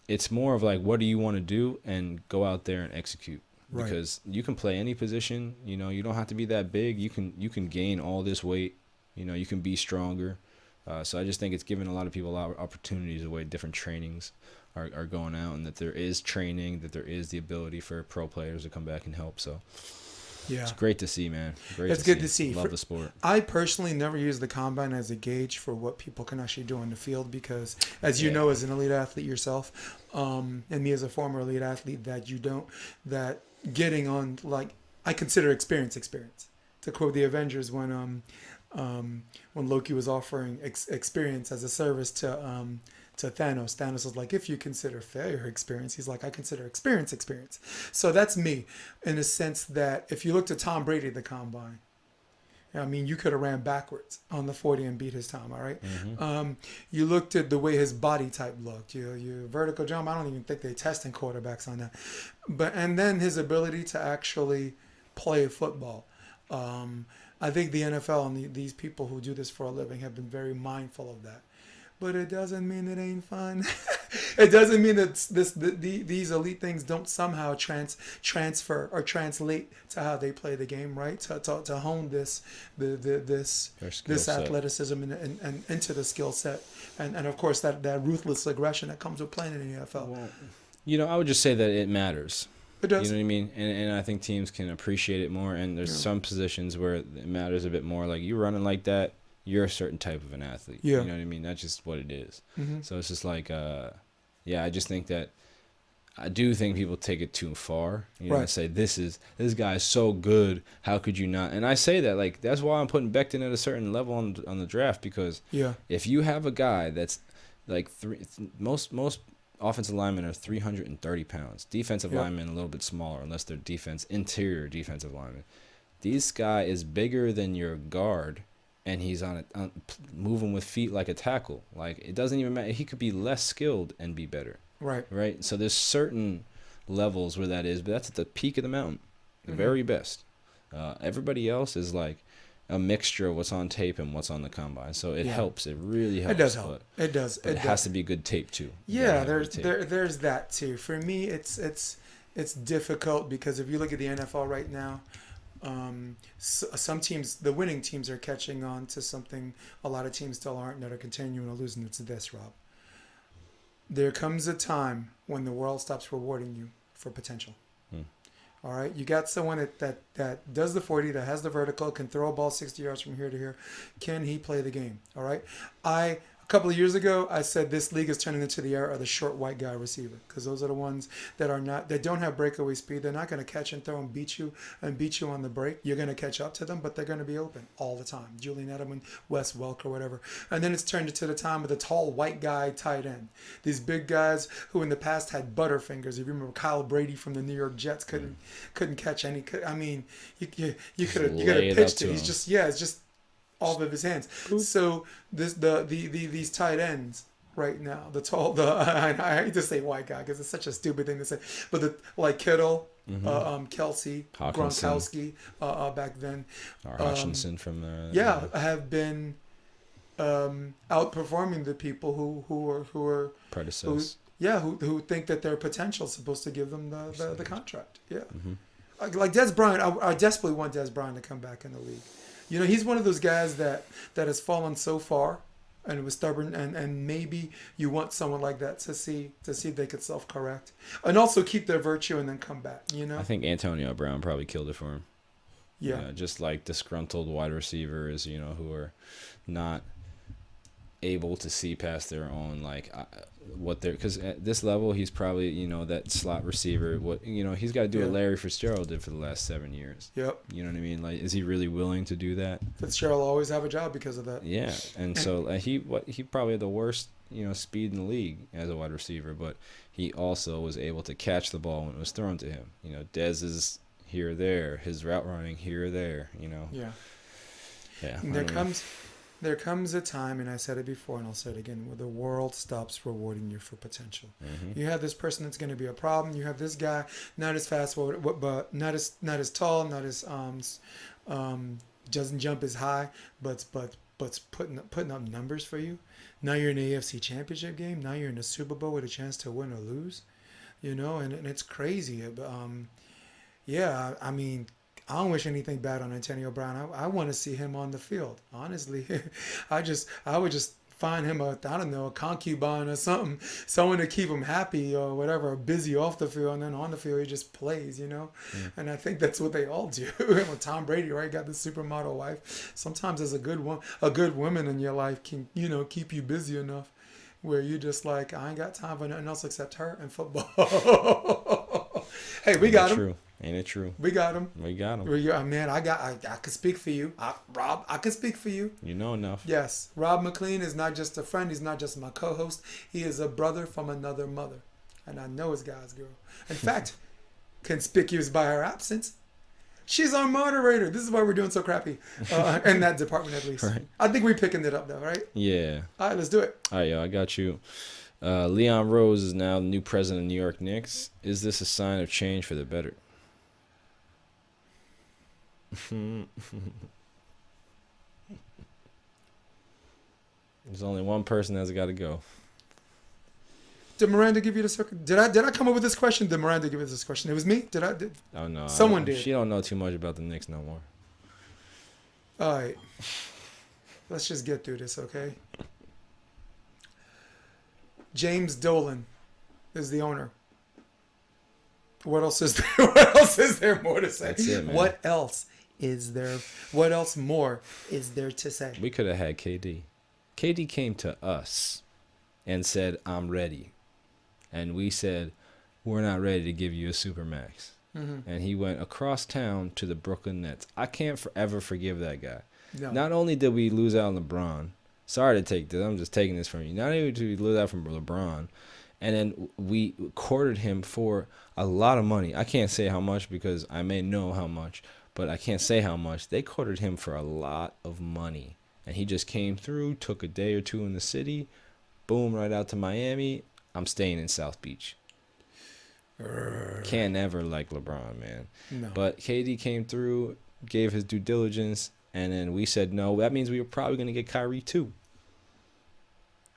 it's more of like what do you want to do and go out there and execute. Right. Because you can play any position. You don't have to be that big. You can gain all this weight. You can be stronger. So I just think it's giving a lot of people opportunities the way different trainings are going out, and that there is training, that there is the ability for pro players to come back and help. So yeah, it's great to see, man. It's good to see. Love the sport. I personally never use the combine as a gauge for what people can actually do on the field because, as you know, as an elite athlete yourself, and me as a former elite athlete, that getting on, like, I consider experience. To quote the Avengers when Loki was offering experience as a service to Thanos. Thanos was like, if you consider failure experience, he's like, I consider experience. So that's me in the sense that if you looked at Tom Brady at the combine, I mean, you could have ran backwards on the 40 and beat his time, all right? Mm-hmm. You looked at the way his body type looked. Your vertical jump, I don't even think they testing quarterbacks on that. And then his ability to actually play football. I think the NFL and these people who do this for a living have been very mindful of that. But it doesn't mean it ain't fun. It doesn't mean that these elite things don't somehow transfer or translate to how they play the game, right? To hone this athleticism and into the skill set, and of course that ruthless aggression that comes with playing in the NFL. Well, I would just say that it matters. It does. You know what I mean? And I think teams can appreciate it more. And there's some positions where it matters a bit more. Like you running like that, you're a certain type of an athlete. Yeah. You know what I mean? That's just what it is. Mm-hmm. So it's just like, I just think that I do think people take it too far. And say, this guy is so good. How could you not? And I say that, like, that's why I'm putting Becton at a certain level on the draft because if you have a guy that's like most offensive linemen are 330 pounds. Defensive linemen a little bit smaller unless they're interior defensive linemen. This guy is bigger than your guard, and he's moving with feet like a tackle. Like, it doesn't even matter. He could be less skilled and be better. Right? So there's certain levels where that is, but that's at the peak of the mountain, the very best. Everybody else is like a mixture of what's on tape and what's on the combine. So it helps. It really helps. It does help. It does. But it has to be good tape too. Yeah, there's that too. For me, it's difficult because if you look at the NFL right now, some teams, the winning teams, are catching on to something a lot of teams still aren't, that are continuing to lose, and it's this, Rob. There comes a time when the world stops rewarding you for potential. All right, you got someone that does the 40, that has the vertical, can throw a ball 60 yards from here to here. Can he play the game? All right, a couple of years ago, I said this league is turning into the era of the short white guy receiver, because those are the ones that don't have breakaway speed. They're not going to catch and throw and beat you on the break. You're going to catch up to them, but they're going to be open all the time. Julian Edelman, Wes Welker, whatever. And then it's turned into the time of the tall white guy tight end. These big guys who in the past had butterfingers. If you remember Kyle Brady from the New York Jets, couldn't catch any. I mean, you could have pitched it. He's just off of his hands. So these tight ends right now, I hate to say white guy because it's such a stupid thing to say, but like Kittle, Kelsey, Hawkinson. Gronkowski back then. Or Hutchinson from have been outperforming the people who are predecessors. who think that their potential is supposed to give them the contract. Yeah. Like Des Bryant, I desperately want Des Bryant to come back in the league. You know, he's one of those guys that has fallen so far and was stubborn, and maybe you want someone like that to see if they could self-correct and also keep their virtue and then come back, you know? I think Antonio Brown probably killed it for him. Yeah. Just like disgruntled wide receivers, you know, who are not able to see past their own, like, what they're, because at this level he's probably, you know, that slot receiver, what, you know, he's got to do what Larry Fitzgerald did for the last 7 years. Yep. You know what I mean? Like, is he really willing to do that? Fitzgerald will always have a job because of that. Yeah. And so he probably had the worst, you know, speed in the league as a wide receiver, but he also was able to catch the ball when it was thrown to him. You know, Dez is here or there, his route running here or there, you know. Yeah. Yeah. There comes a time, and I said it before and I'll say it again, where the world stops rewarding you for potential. Mm-hmm. You have this person that's going to be a problem. You have this guy, not as fast, but not as tall, not as doesn't jump as high, but putting up numbers for you. Now you're in the AFC Championship game. Now you're in the Super Bowl with a chance to win or lose. You know, and it's crazy. But yeah, I mean, I don't wish anything bad on Antonio Brown. I want to see him on the field. Honestly, I would just find him a concubine or something, someone to keep him happy or whatever, busy off the field, and then on the field he just plays, you know. And I think that's what they all do. When Tom Brady, right, got the supermodel wife. Sometimes there's a good woman in your life can, you know, keep you busy enough where you just like, I ain't got time for nothing else except her and football. Hey, we got him. True. Ain't it true? We got him. Man, I could speak for you. Rob, I could speak for you. You know enough. Yes. Rob McLean is not just a friend. He's not just my co-host. He is a brother from another mother. And I know his God's girl. In fact, conspicuous by her absence, she's our moderator. This is why we're doing so crappy. In that department, at least. Right. I think we're picking it up, though, right? Yeah. All right, let's do it. All right, yo, I got you. Leon Rose is now the new president of New York Knicks. Is this a sign of change for the better? There's only one person that's got to go. Did Miranda give you the circuit? Did I come up with this question? Did Miranda give us this question? It was me? Oh no. Someone did. She don't know too much about the Knicks no more. All right. Let's just get through this, okay? James Dolan is the owner. What else is there? What else is there more to say? That's it, man. What else is there? What else more is there to say? We could have had KD. KD came to us and said, "I'm ready," and we said, "We're not ready to give you a supermax." Mm-hmm. And he went across town to the Brooklyn Nets. I can't forever forgive that guy. No. Not only did we lose out on LeBron. Sorry to take this. I'm just taking this from you. Not only did we lose out from LeBron. And then we courted him for a lot of money. I can't say how much because I may know how much, but I can't say how much. They courted him for a lot of money. And he just came through, took a day or two in the city, boom, right out to Miami. I'm staying in South Beach. Can't ever like LeBron, man. No. But KD came through, gave his due diligence, and then we said no. That means we were probably going to get Kyrie too.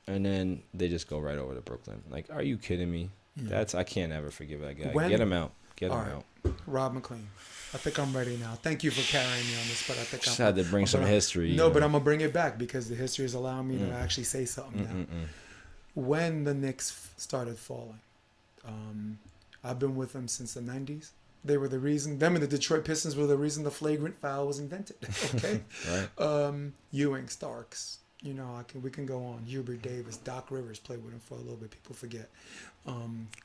And then they just go right over to Brooklyn. Like, are you kidding me? Yeah. I can't ever forgive that guy. Get him out. Get him out. Rob McLean. I think I'm ready now. Thank you for carrying me on this, but I think just had to bring some history. No, but I'm gonna bring it back because the history is allowing me to actually say something now. When the Knicks started falling, I've been with them since the '90s. They were the reason. Them and the Detroit Pistons were the reason the flagrant foul was invented. Okay, right. Ewing, Starks. You know, we can go on. Hubert Davis, Doc Rivers played with him for a little bit. People forget.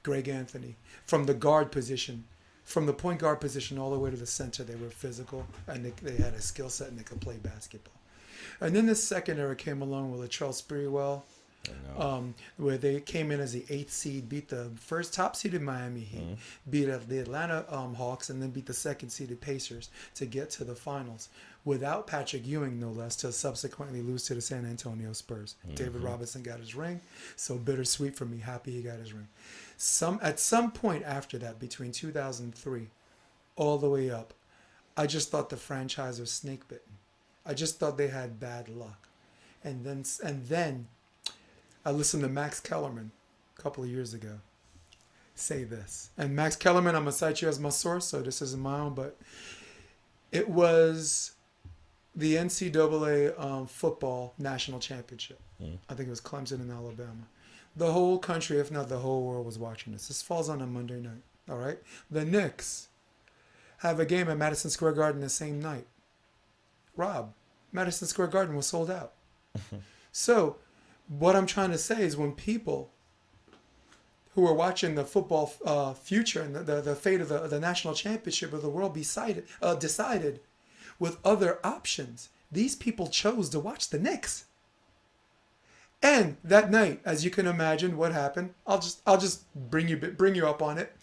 Greg Anthony. From the guard position, from the point guard position all the way to the center, they were physical and they had a skill set and they could play basketball. And then the second era came along with Latrell Sprewell Where they came in as the 8th seed, beat the first top-seeded Miami Heat, beat the Atlanta Hawks, and then beat the second-seeded Pacers to get to the finals without Patrick Ewing, no less, to subsequently lose to the San Antonio Spurs. David Robinson got his ring, so bittersweet for me. Happy he got his ring. At some point after that, between 2003 all the way up, I just thought the franchise was snake-bitten. I just thought they had bad luck. And then I listened to Max Kellerman a couple of years ago say this. And Max Kellerman, I'm going to cite you as my source, so this isn't my own, but it was the NCAA football national championship. I think it was Clemson and Alabama. The whole country, if not the whole world, was watching this. This falls on a Monday night, all right? The Knicks have a game at Madison Square Garden the same night. Rob, Madison Square Garden was sold out. So what I'm trying to say is when people who are watching the football future and the fate of the national championship of the world decided with other options, these people chose to watch the Knicks. And that night, as you can imagine, what happened? I'll just bring you up on it.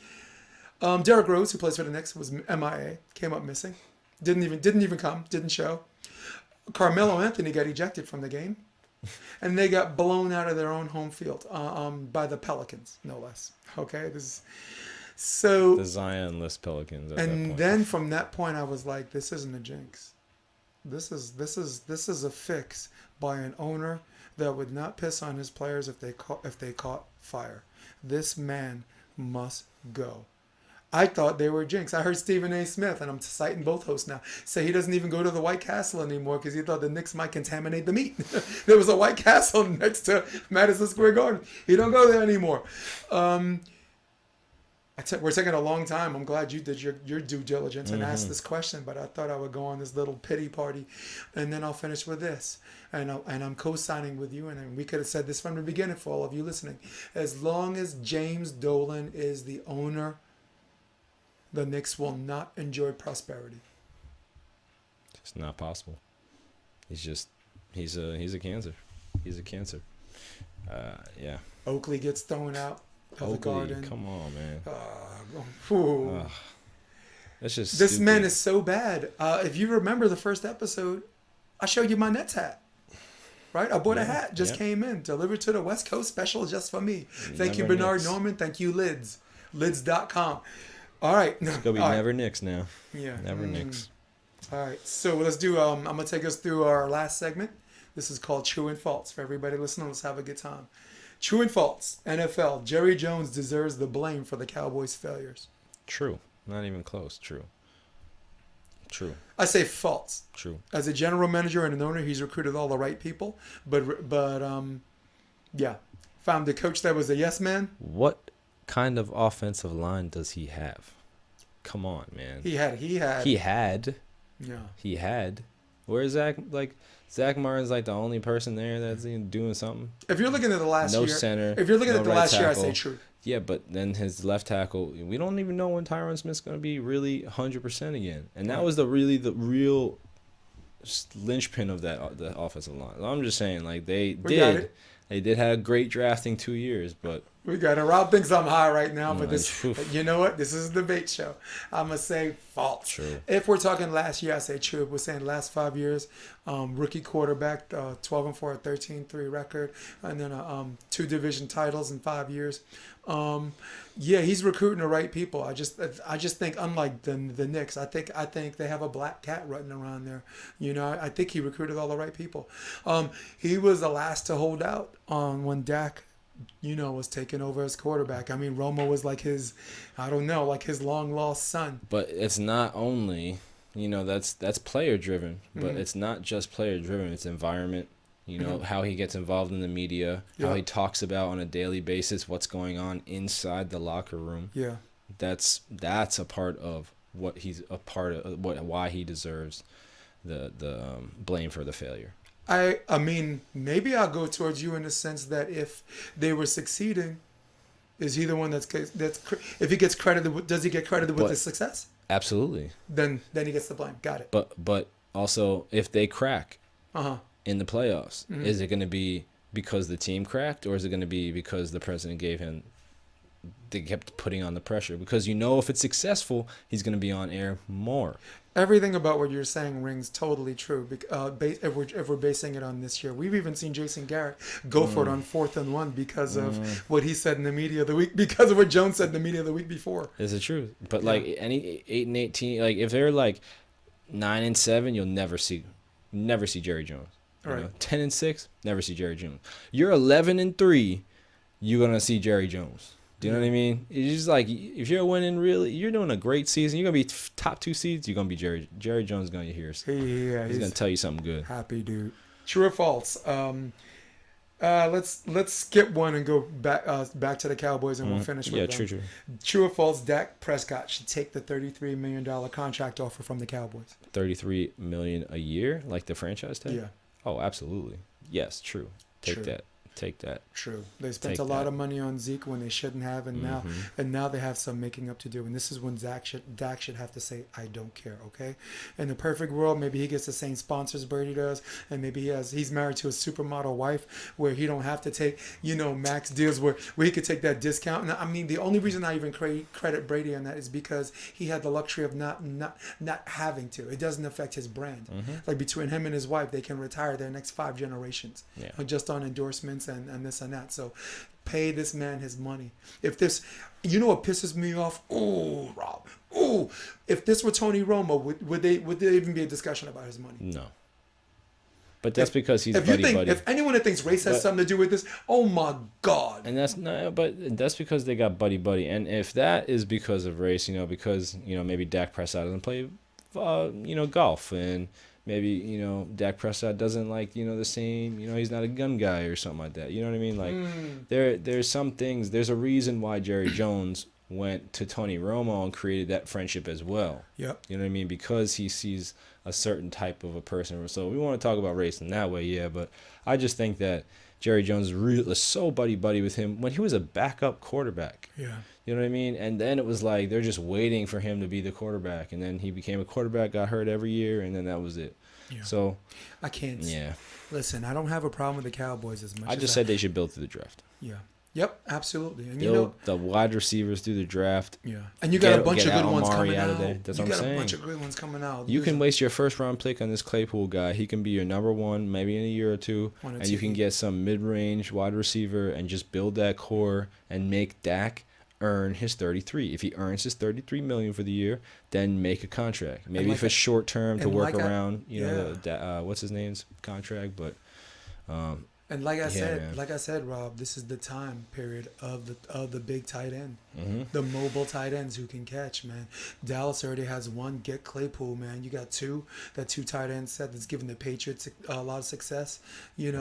Derrick Rose, who plays for the Knicks, was MIA, came up missing, didn't even come, didn't show. Carmelo Anthony got ejected from the game, and they got blown out of their own home field by the Pelicans, no less. Okay, so the Zion-less Pelicans. And then from that point, I was like, this isn't a jinx. This is a fix by an owner that would not piss on his players if they caught fire. This man must go. I thought they were jinx. I heard Stephen A. Smith, and I'm citing both hosts now, say he doesn't even go to the White Castle anymore because he thought the Knicks might contaminate the meat. There was a White Castle next to Madison Square Garden. He don't go there anymore. We're taking a long time. I'm glad you did your due diligence and asked this question, but I thought I would go on this little pity party, and then I'll finish with this. And I'm co-signing with you, and we could have said this from the beginning for all of you listening. As long as James Dolan is the owner, the Knicks will not enjoy prosperity. It's not possible. He's a cancer. He's a cancer. Yeah. Oakley gets thrown out of the Garden. Come on, man. That's just this stupid. man is so bad. If you remember the first episode, I showed you my Nets hat. Right? I bought a hat. Just came in. Delivered to the West Coast, special just for me. Thank you, Bernard Norman. Thank you, Lids. Lids.com. All right. It's going to be never Knicks now. Yeah. Never Knicks. All right. So let's do, I'm going to take us through our last segment. This is called True and False. For everybody listening, let's have a good time. True and false. NFL. Jerry Jones deserves the blame for the Cowboys' failures. True. Not even close. True. I say false. True. As a general manager and an owner, he's recruited all the right people. But found a coach that was a yes man. What kind of offensive line does he have? Come on, man. He had. Yeah. He had. Where's Zach? Zach Martin's the only person there that's doing something. If you're looking at the last year, no center. If you're looking at the right last year, I tackle. say true. Yeah, but then his left tackle, we don't even know when Tyron Smith's going to be really 100% again. And that was the real linchpin of the offensive line. I'm just saying, they did have great drafting 2 years, but we got it. Rob thinks I'm high right now, but you know what? This is a debate show. I'm going to say false. True. If we're talking last year, I say true. If we're saying last 5 years, rookie quarterback, 12-4, 13-3 record, and then 2 division titles in 5 years. He's recruiting the right people. I just think, unlike the Knicks, I think they have a black cat running around there. I think he recruited all the right people. He was the last to hold out on when Dak was taking over as quarterback. I mean, Romo was his long lost son. But it's not only, that's player driven, but it's not just player driven. It's environment. How he gets involved in the media, how he talks about on a daily basis what's going on inside the locker room. Yeah, that's a part of what he's a part of. Why he deserves the blame for the failure. I mean, maybe I'll go towards you in the sense that if they were succeeding, is he the one that's if he gets credited? Does he get credited with his success? Absolutely. Then he gets the blame. Got it. But also if they crack in the playoffs, is it going to be because the team cracked, or is it going to be because the president they kept putting on the pressure? Because if it's successful, he's going to be on air more. Everything about what you're saying rings totally true. If we're basing it on this year, we've even seen Jason Garrett go for it on 4th and 1 because of what he said in the media the week, because of what Jones said in the media the week before. Is it true? But like any 8-18, like if they're like 9-7, you'll never see Jerry Jones. Right. 10-6, never see Jerry Jones. You're 11-3, you're gonna see Jerry Jones. Do you know what I mean? It's just like, if you're winning, really, you're doing a great season, you're going to be top 2 seeds, you're going to be Jerry Jones is going to hear. Yeah, he's going to tell you something good. Happy dude. True or false? Let's skip one and go back to the Cowboys, and we'll finish with them. True. True or false? Dak Prescott should take the $33 million contract offer from the Cowboys. $33 million a year, like the franchise tag? Yeah. Oh, absolutely. Yes, true. Take that. True. They spent a lot of money on Zeke when they shouldn't have, and now they have some making up to do. And this is when Dak should have to say, "I don't care." Okay. In the perfect world, maybe he gets the same sponsors Brady does, and maybe he's married to a supermodel wife where he don't have to take max deals where he could take that discount. And I mean, the only reason I even credit Brady on that is because he had the luxury of not having to. It doesn't affect his brand. Like between him and his wife, they can retire their next 5 generations just on endorsements and this and that. So pay this man his money. If this, what pisses me off? Oh, Rob. Oh, if this were Tony Romo, would there even be a discussion about his money? No. But that's because he's buddy. If anyone that thinks race has something to do with this, oh my God. And that's because they got buddy. And if that is because of race, because maybe Dak Prescott doesn't play, golf, and maybe, Dak Prescott doesn't like, the same, he's not a gun guy or something like that. You know what I mean? Like, there's some things, there's a reason why Jerry Jones went to Tony Romo and created that friendship as well. Yep. You know what I mean? Because he sees a certain type of a person. So we want to talk about race in that way, but I just think that Jerry Jones was so buddy with him when he was a backup quarterback. Yeah. You know what I mean? And then it was like they're just waiting for him to be the quarterback. And then he became a quarterback, got hurt every year, and then that was it. Yeah. So I can't. Yeah. Listen, I don't have a problem with the Cowboys as much. I just said they should build through the draft. Yeah. Yep, absolutely. And build the wide receivers through the draft. Yeah. And you got a bunch of good ones coming out. That's what I'm saying. You got a bunch of good ones coming out. You can waste your first round pick on this Claypool guy. He can be your number 1 maybe in a year or two. And you can get some mid-range wide receiver and just build that core and make Dak earn his 33. If he earns his $33 million for the year, then make a contract. Maybe if it's short term to work around, what's his name's contract, but and like I said, Rob, this is the time period of the big tight end, the mobile tight ends who can catch, man. Dallas already has one. Get Claypool, man. You got 2. That 2 tight end set that's given the Patriots a lot of success. But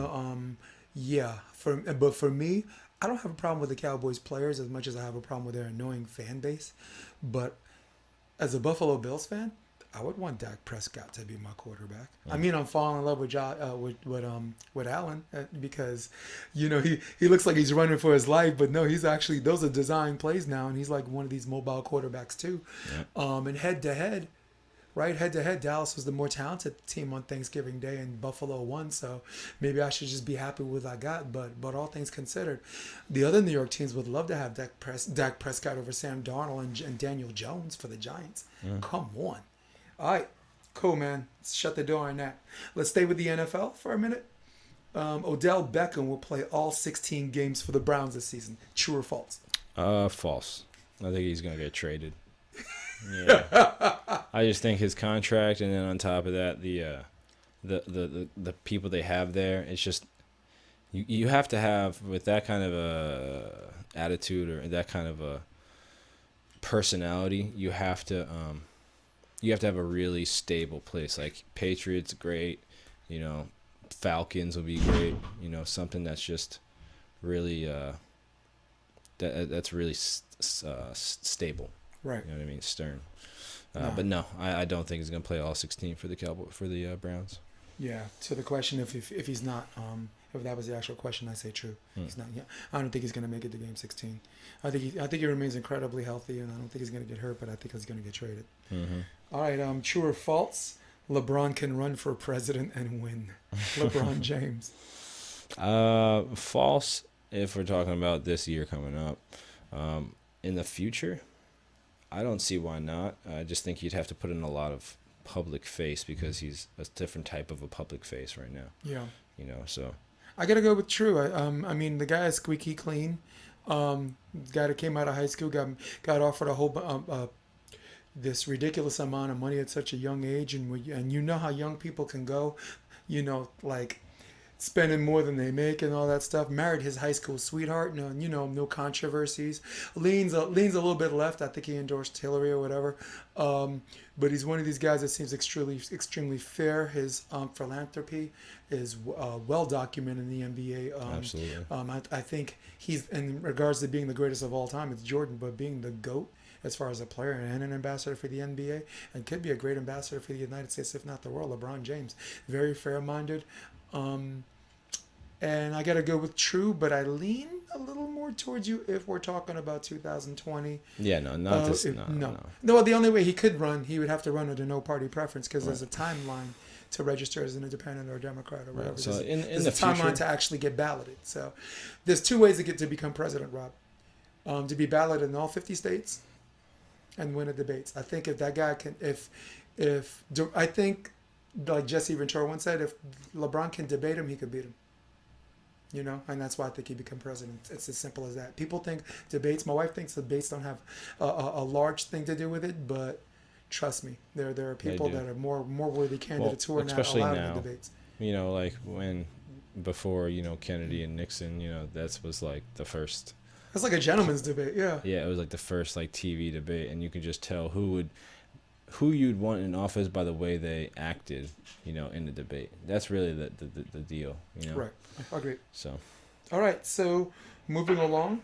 for me, I don't have a problem with the Cowboys players as much as I have a problem with their annoying fan base. But as a Buffalo Bills fan, I would want Dak Prescott to be my quarterback. I mean, I'm falling in love with Allen because, he looks like he's running for his life, but no, he's actually, those are design plays now, and he's like one of these mobile quarterbacks too. Yeah. And head to head, Dallas was the more talented team on Thanksgiving Day, and Buffalo won. So maybe I should just be happy with what I got. But all things considered, the other New York teams would love to have Dak Prescott over Sam Darnold and Daniel Jones for the Giants. Come on. All right, cool, man. Let's shut the door on that. Let's stay with the NFL for a minute. Odell Beckham will play all 16 games for the Browns this season. True or false? False. I think he's gonna get traded. Yeah. I just think his contract, and then on top of that, the people they have there. It's just you have to have, with that kind of a attitude or that kind of a personality. You have to have a really stable place. Like Patriots, great. Falcons will be great. Something that's just really that's really stable. Right. You know what I mean? Stern. But no, I don't think he's going to play all 16 for the Browns. Yeah. To the question, if he's not, if that was the actual question, I say true. He's not. Yeah. I don't think he's going to make it to Game 16. I think he remains incredibly healthy, and I don't think he's going to get hurt, but I think he's going to get traded. All right. True or false? LeBron can run for president and win. LeBron James. False. If we're talking about this year coming up, in the future, I don't see why not. I just think you'd have to put in a lot of public face because he's a different type of a public face right now. Yeah. So I gotta go with True. I mean, the guy is squeaky clean. Guy that came out of high school got offered a whole this ridiculous amount of money at such a young age, and you know how young people can go, like spending more than they make and all that stuff. Married his high school sweetheart. No controversies. Leans a little bit left. I think he endorsed Hillary or whatever. But he's one of these guys that seems extremely fair. His philanthropy is well documented in the NBA. absolutely. I think he's, in regards to being the greatest of all time, it's Jordan, but being the GOAT as far as a player and an ambassador for the NBA, and could be a great ambassador for the United States, if not the world. LeBron James, very fair-minded. And I got to go with True, but I lean a little more towards you if we're talking about 2020. Yeah, no, not this. No, the only way he could run, he would have to run under no party preference because there's a timeline to register as an independent or a Democrat or whatever. Right. So there's the a timeline future, to actually get balloted. So there's two ways to get to become president, Rob. To be balloted in all 50 states and win a debates. I think if that guy can, I think, like Jesse Ventura once said, if LeBron can debate him, he could beat him. And that's why I think he become president. It's as simple as that. People think debates, my wife thinks debates don't have a large thing to do with it, but trust me, there are people that are more worthy candidates who are not allowed in the debates. Like before, Kennedy and Nixon, that was like the first. It's like a gentleman's debate, yeah. Yeah, it was like the first like TV debate, and you could just tell who you'd want in office by the way they acted, in the debate. That's really the deal, Right. I agree. So. All right. So, moving along.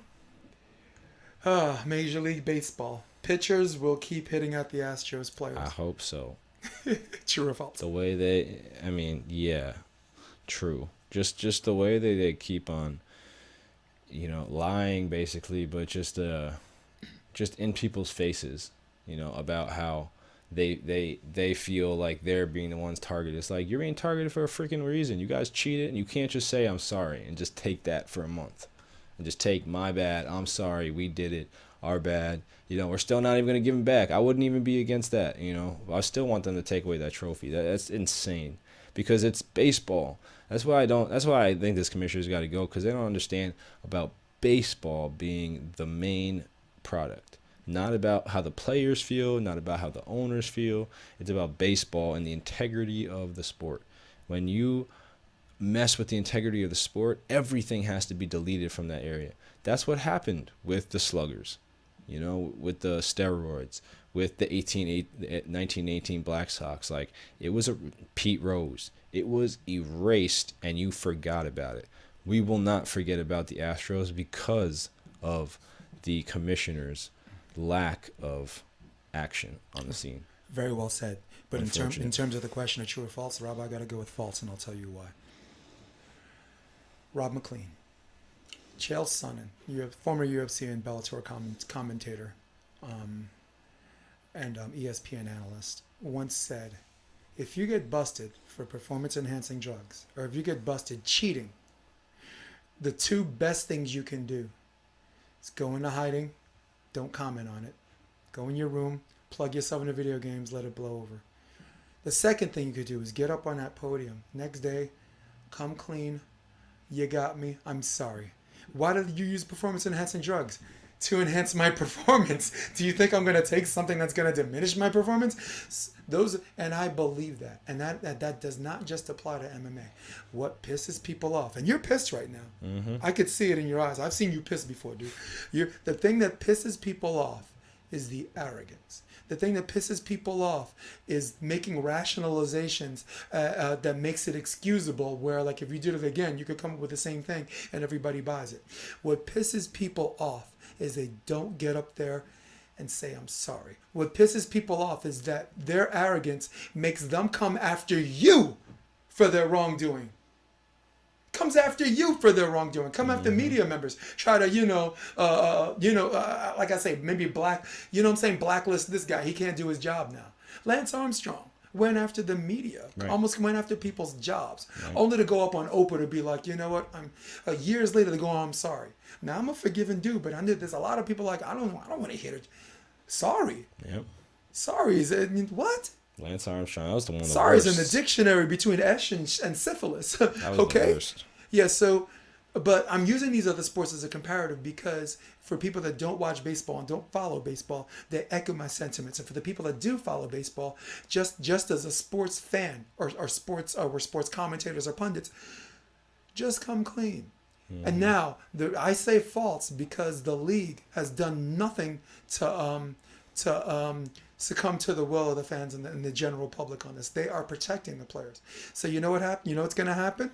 Major League Baseball pitchers will keep hitting at the Astros players. I hope so. True or false? The way yeah, true. Just the way they keep on, lying basically, but just in people's faces, about how they feel like they're being the ones targeted. It's like, you're being targeted for a freaking reason. You guys cheated, and you can't just say I'm sorry and just take that for a month and just take my bad, I'm sorry, we did it, our bad. We're still not even going to give them back. I wouldn't even be against that. I still want them to take away that trophy. That's insane because it's baseball. That's why I think this commissioner's got to go, because they don't understand about baseball being the main product. Not about how the players feel, not about how the owners feel. It's about baseball and the integrity of the sport. When you mess with the integrity of the sport, everything has to be deleted from that area. That's what happened with the sluggers, with the steroids, with the 1918 Black Sox. Like, it was Pete Rose. It was erased, and you forgot about it. We will not forget about the Astros because of the commissioners' lack of action on the scene. Very well said. But in terms of the question of true or false, Rob, I got to go with false, and I'll tell you why. Rob McLean, Chael Sonnen, former UFC and Bellator commentator, and ESPN analyst, once said, if you get busted for performance-enhancing drugs, or if you get busted cheating, the two best things you can do is go into hiding. Don't comment on it. Go in your room, plug yourself into video games, let it blow over. The second thing you could do is get up on that podium. Next day, come clean. You got me. I'm sorry. Why did you use performance-enhancing drugs? To enhance my performance. Do you think I'm going to take something that's going to diminish my performance? And I believe that. And that does not just apply to MMA. What pisses people off, and you're pissed right now. Mm-hmm. I could see it in your eyes. I've seen you piss before, dude. The thing that pisses people off is the arrogance. The thing that pisses people off is making rationalizations that makes it excusable, where, like, if you did it again, you could come up with the same thing and everybody buys it. What pisses people off is they don't get up there and say, I'm sorry. What pisses people off is that their arrogance makes them come after you for their wrongdoing. Comes after you for their wrongdoing. Come after media members. Try to, like I say, maybe blacklist this guy. He can't do his job now. Lance Armstrong, went after the media, Right. almost went after people's jobs, Right. only to go up on Oprah to be like, you know what? Years later to go, I'm sorry. Now I'm a forgiving dude, but I knew there's a lot of people like I don't want to hear it. Sorry. Yep. Sorry is it what? Lance Armstrong, that was the one of the Sorry is worst. in the dictionary between Esh and syphilis. That was Okay. the worst. Yeah, so, but I'm using these other sports as a comparative because for people that don't watch baseball and don't follow baseball, they echo my sentiments. And for the people that do follow baseball, just as a sports fan or sports or sports commentators or pundits, just come clean. And now I say false because the league has done nothing to succumb to the will of the fans and the general public on this. They are protecting the players. So you know what happened? You know what's going to happen?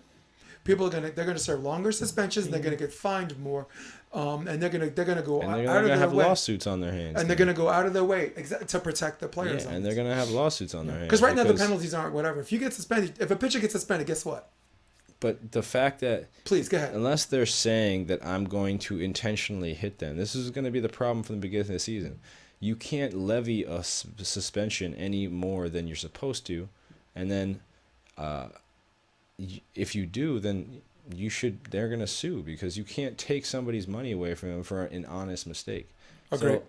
People are they're gonna serve longer suspensions. And they're gonna get fined more, and they're gonna go And out they're of gonna their have way. lawsuits on their hands. And they're gonna go out of their way to protect the players. Yeah, and they're gonna have lawsuits on their hands. Because right now the penalties aren't whatever. If you get suspended, if a pitcher gets suspended, guess what? But the fact that Please go ahead. unless they're saying that I'm going to intentionally hit them, this is going to be the problem from the beginning of the season. You can't levy a suspension any more than you're supposed to, and then if you do, then they're going to sue because you can't take somebody's money away from them for an honest mistake. Agreed.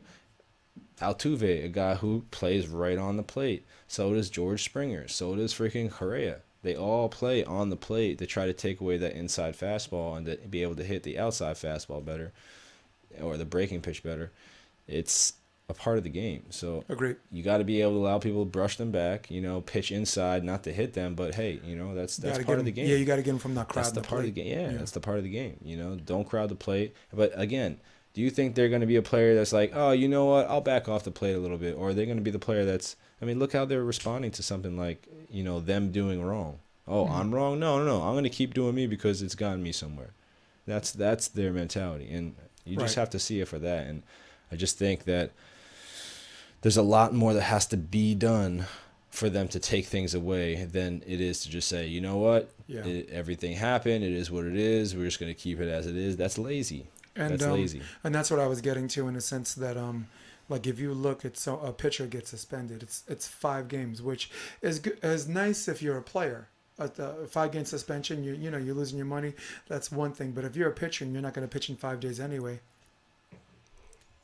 So, Altuve, a guy who plays right on the plate. So does George Springer. So does freaking Correa. They all play on the plate to try to take away that inside fastball and to be able to hit the outside fastball better or the breaking pitch better. It's a part of the game. So Agreed. you got to be able to allow people to brush them back, pitch inside, not to hit them, but hey, that's part of the game. Yeah, you got to get them from that crowd. That's the part plate. of the game. Yeah, that's the part of the game. Don't crowd the plate. But again, do you think they're going to be a player that's like, oh, you know what, I'll back off the plate a little bit, or are they going to be the player that's, look how they're responding to something like, them doing wrong. Oh, I'm wrong? No. I'm going to keep doing me because it's gotten me somewhere. That's their mentality, and you just have to see it for that. And I just think that there's a lot more that has to be done for them to take things away than it is to just say, you know what, everything happened, it is what it is, we're just going to keep it as it is. That's lazy. That's lazy. And that's what I was getting to in the sense that like if you look at a pitcher gets suspended, it's 5 games, which is nice if you're a player. A 5-game suspension, you're losing your money. That's one thing. But if you're a pitcher and you're not going to pitch in 5 days anyway.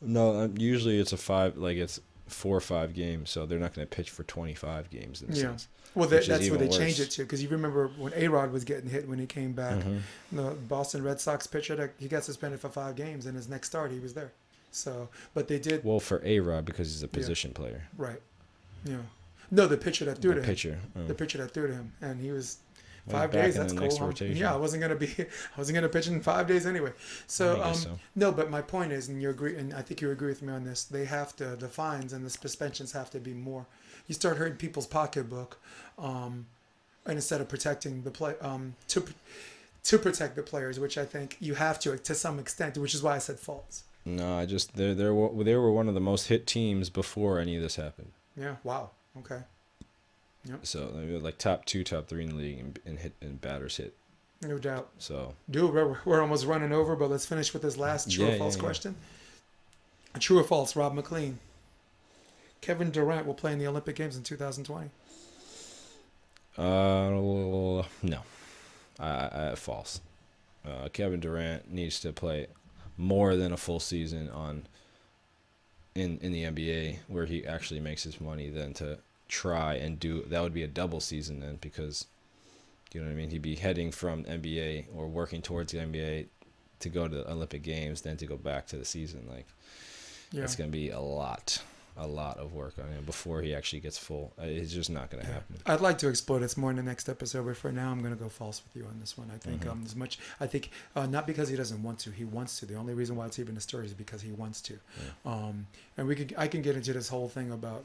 No, usually it's it's 4 or 5 games, so they're not going to pitch for 25 games in a sense. Well, that's what they worse. changed it to, because you remember when A-Rod was getting hit when he came back, the Boston Red Sox pitcher, he got suspended for 5 games, and his next start he was there. So, but they did. Well, for A-Rod because he's a position player. Right. Yeah. No, the pitcher that threw to him. The pitcher that threw to him, and he was 5 back days. in That's the cool. next rotation. Yeah, I wasn't gonna pitch in 5 days anyway. So, no, but my point is, and you agree, and I think you agree with me on this. They have to, the fines and the suspensions have to be more. You start hurting people's pocketbook, and instead of protecting the play, to protect the players, which I think you have to some extent, which is why I said false. No, they were one of the most hit teams before any of this happened. Yeah. Wow. Okay. Yep. So they were like top 2, top 3 in the league in hit and batters hit. No doubt. So, dude, we're almost running over, but let's finish with this last true or false question. True or false, Rob McLean? Kevin Durant will play in the Olympic Games in 2020. No, false. Kevin Durant needs to play more than a full season in the NBA where he actually makes his money than to try and do that. Would be a double season then, because you know what I mean, he'd be heading from NBA or working towards the NBA to go to the Olympic Games, then to go back to the season. It's gonna be a lot of work on him before he actually gets full. It's just not gonna happen. I'd like to explore this more in the next episode, but for now I'm gonna go false with you on this one. I think not because he doesn't want to, he wants to. The only reason why it's even a story is because he wants to. And I can get into this whole thing about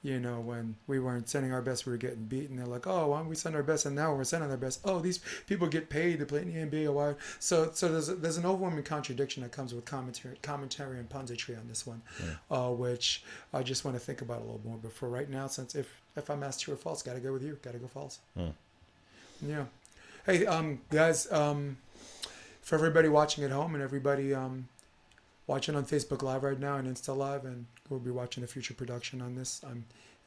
when we weren't sending our best, we were getting beaten. They're like, oh, why don't we send our best? And now we're sending our best. Oh, these people get paid to play in the NBA. Or why? So there's an overwhelming contradiction that comes with commentary and punditry on this one, which I just want to think about a little more. But for right now, since if I'm asked true or false, got to go with you. Got to go false. Yeah. Hey, guys, for everybody watching at home and everybody watching on Facebook Live right now and Insta Live, and we'll be watching a future production on this.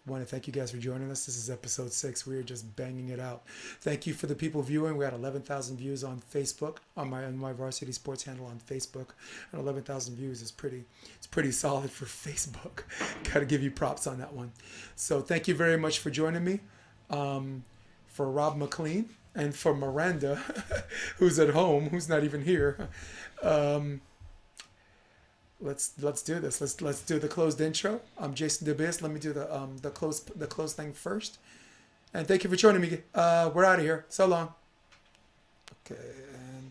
want to thank you guys for joining us. This is episode 6. We are just banging it out. Thank you for the people viewing. We had 11,000 views on Facebook, on my Varsity Sports handle on Facebook. And 11,000 views is pretty solid for Facebook. Got to give you props on that one. So thank you very much for joining me. For Rob McLean and for Miranda, who's at home, who's not even here. Let's do this. Let's do the closed intro. I'm Jason DeBias. Let me do the close thing first. And thank you for joining me. We're out of here. So long. Okay, and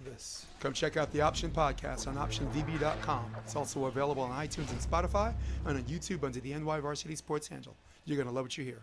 this. Come check out the Option Podcast on optionvb.com. It's also available on iTunes and Spotify and on YouTube under the NY Varsity Sports handle. You're gonna love what you hear.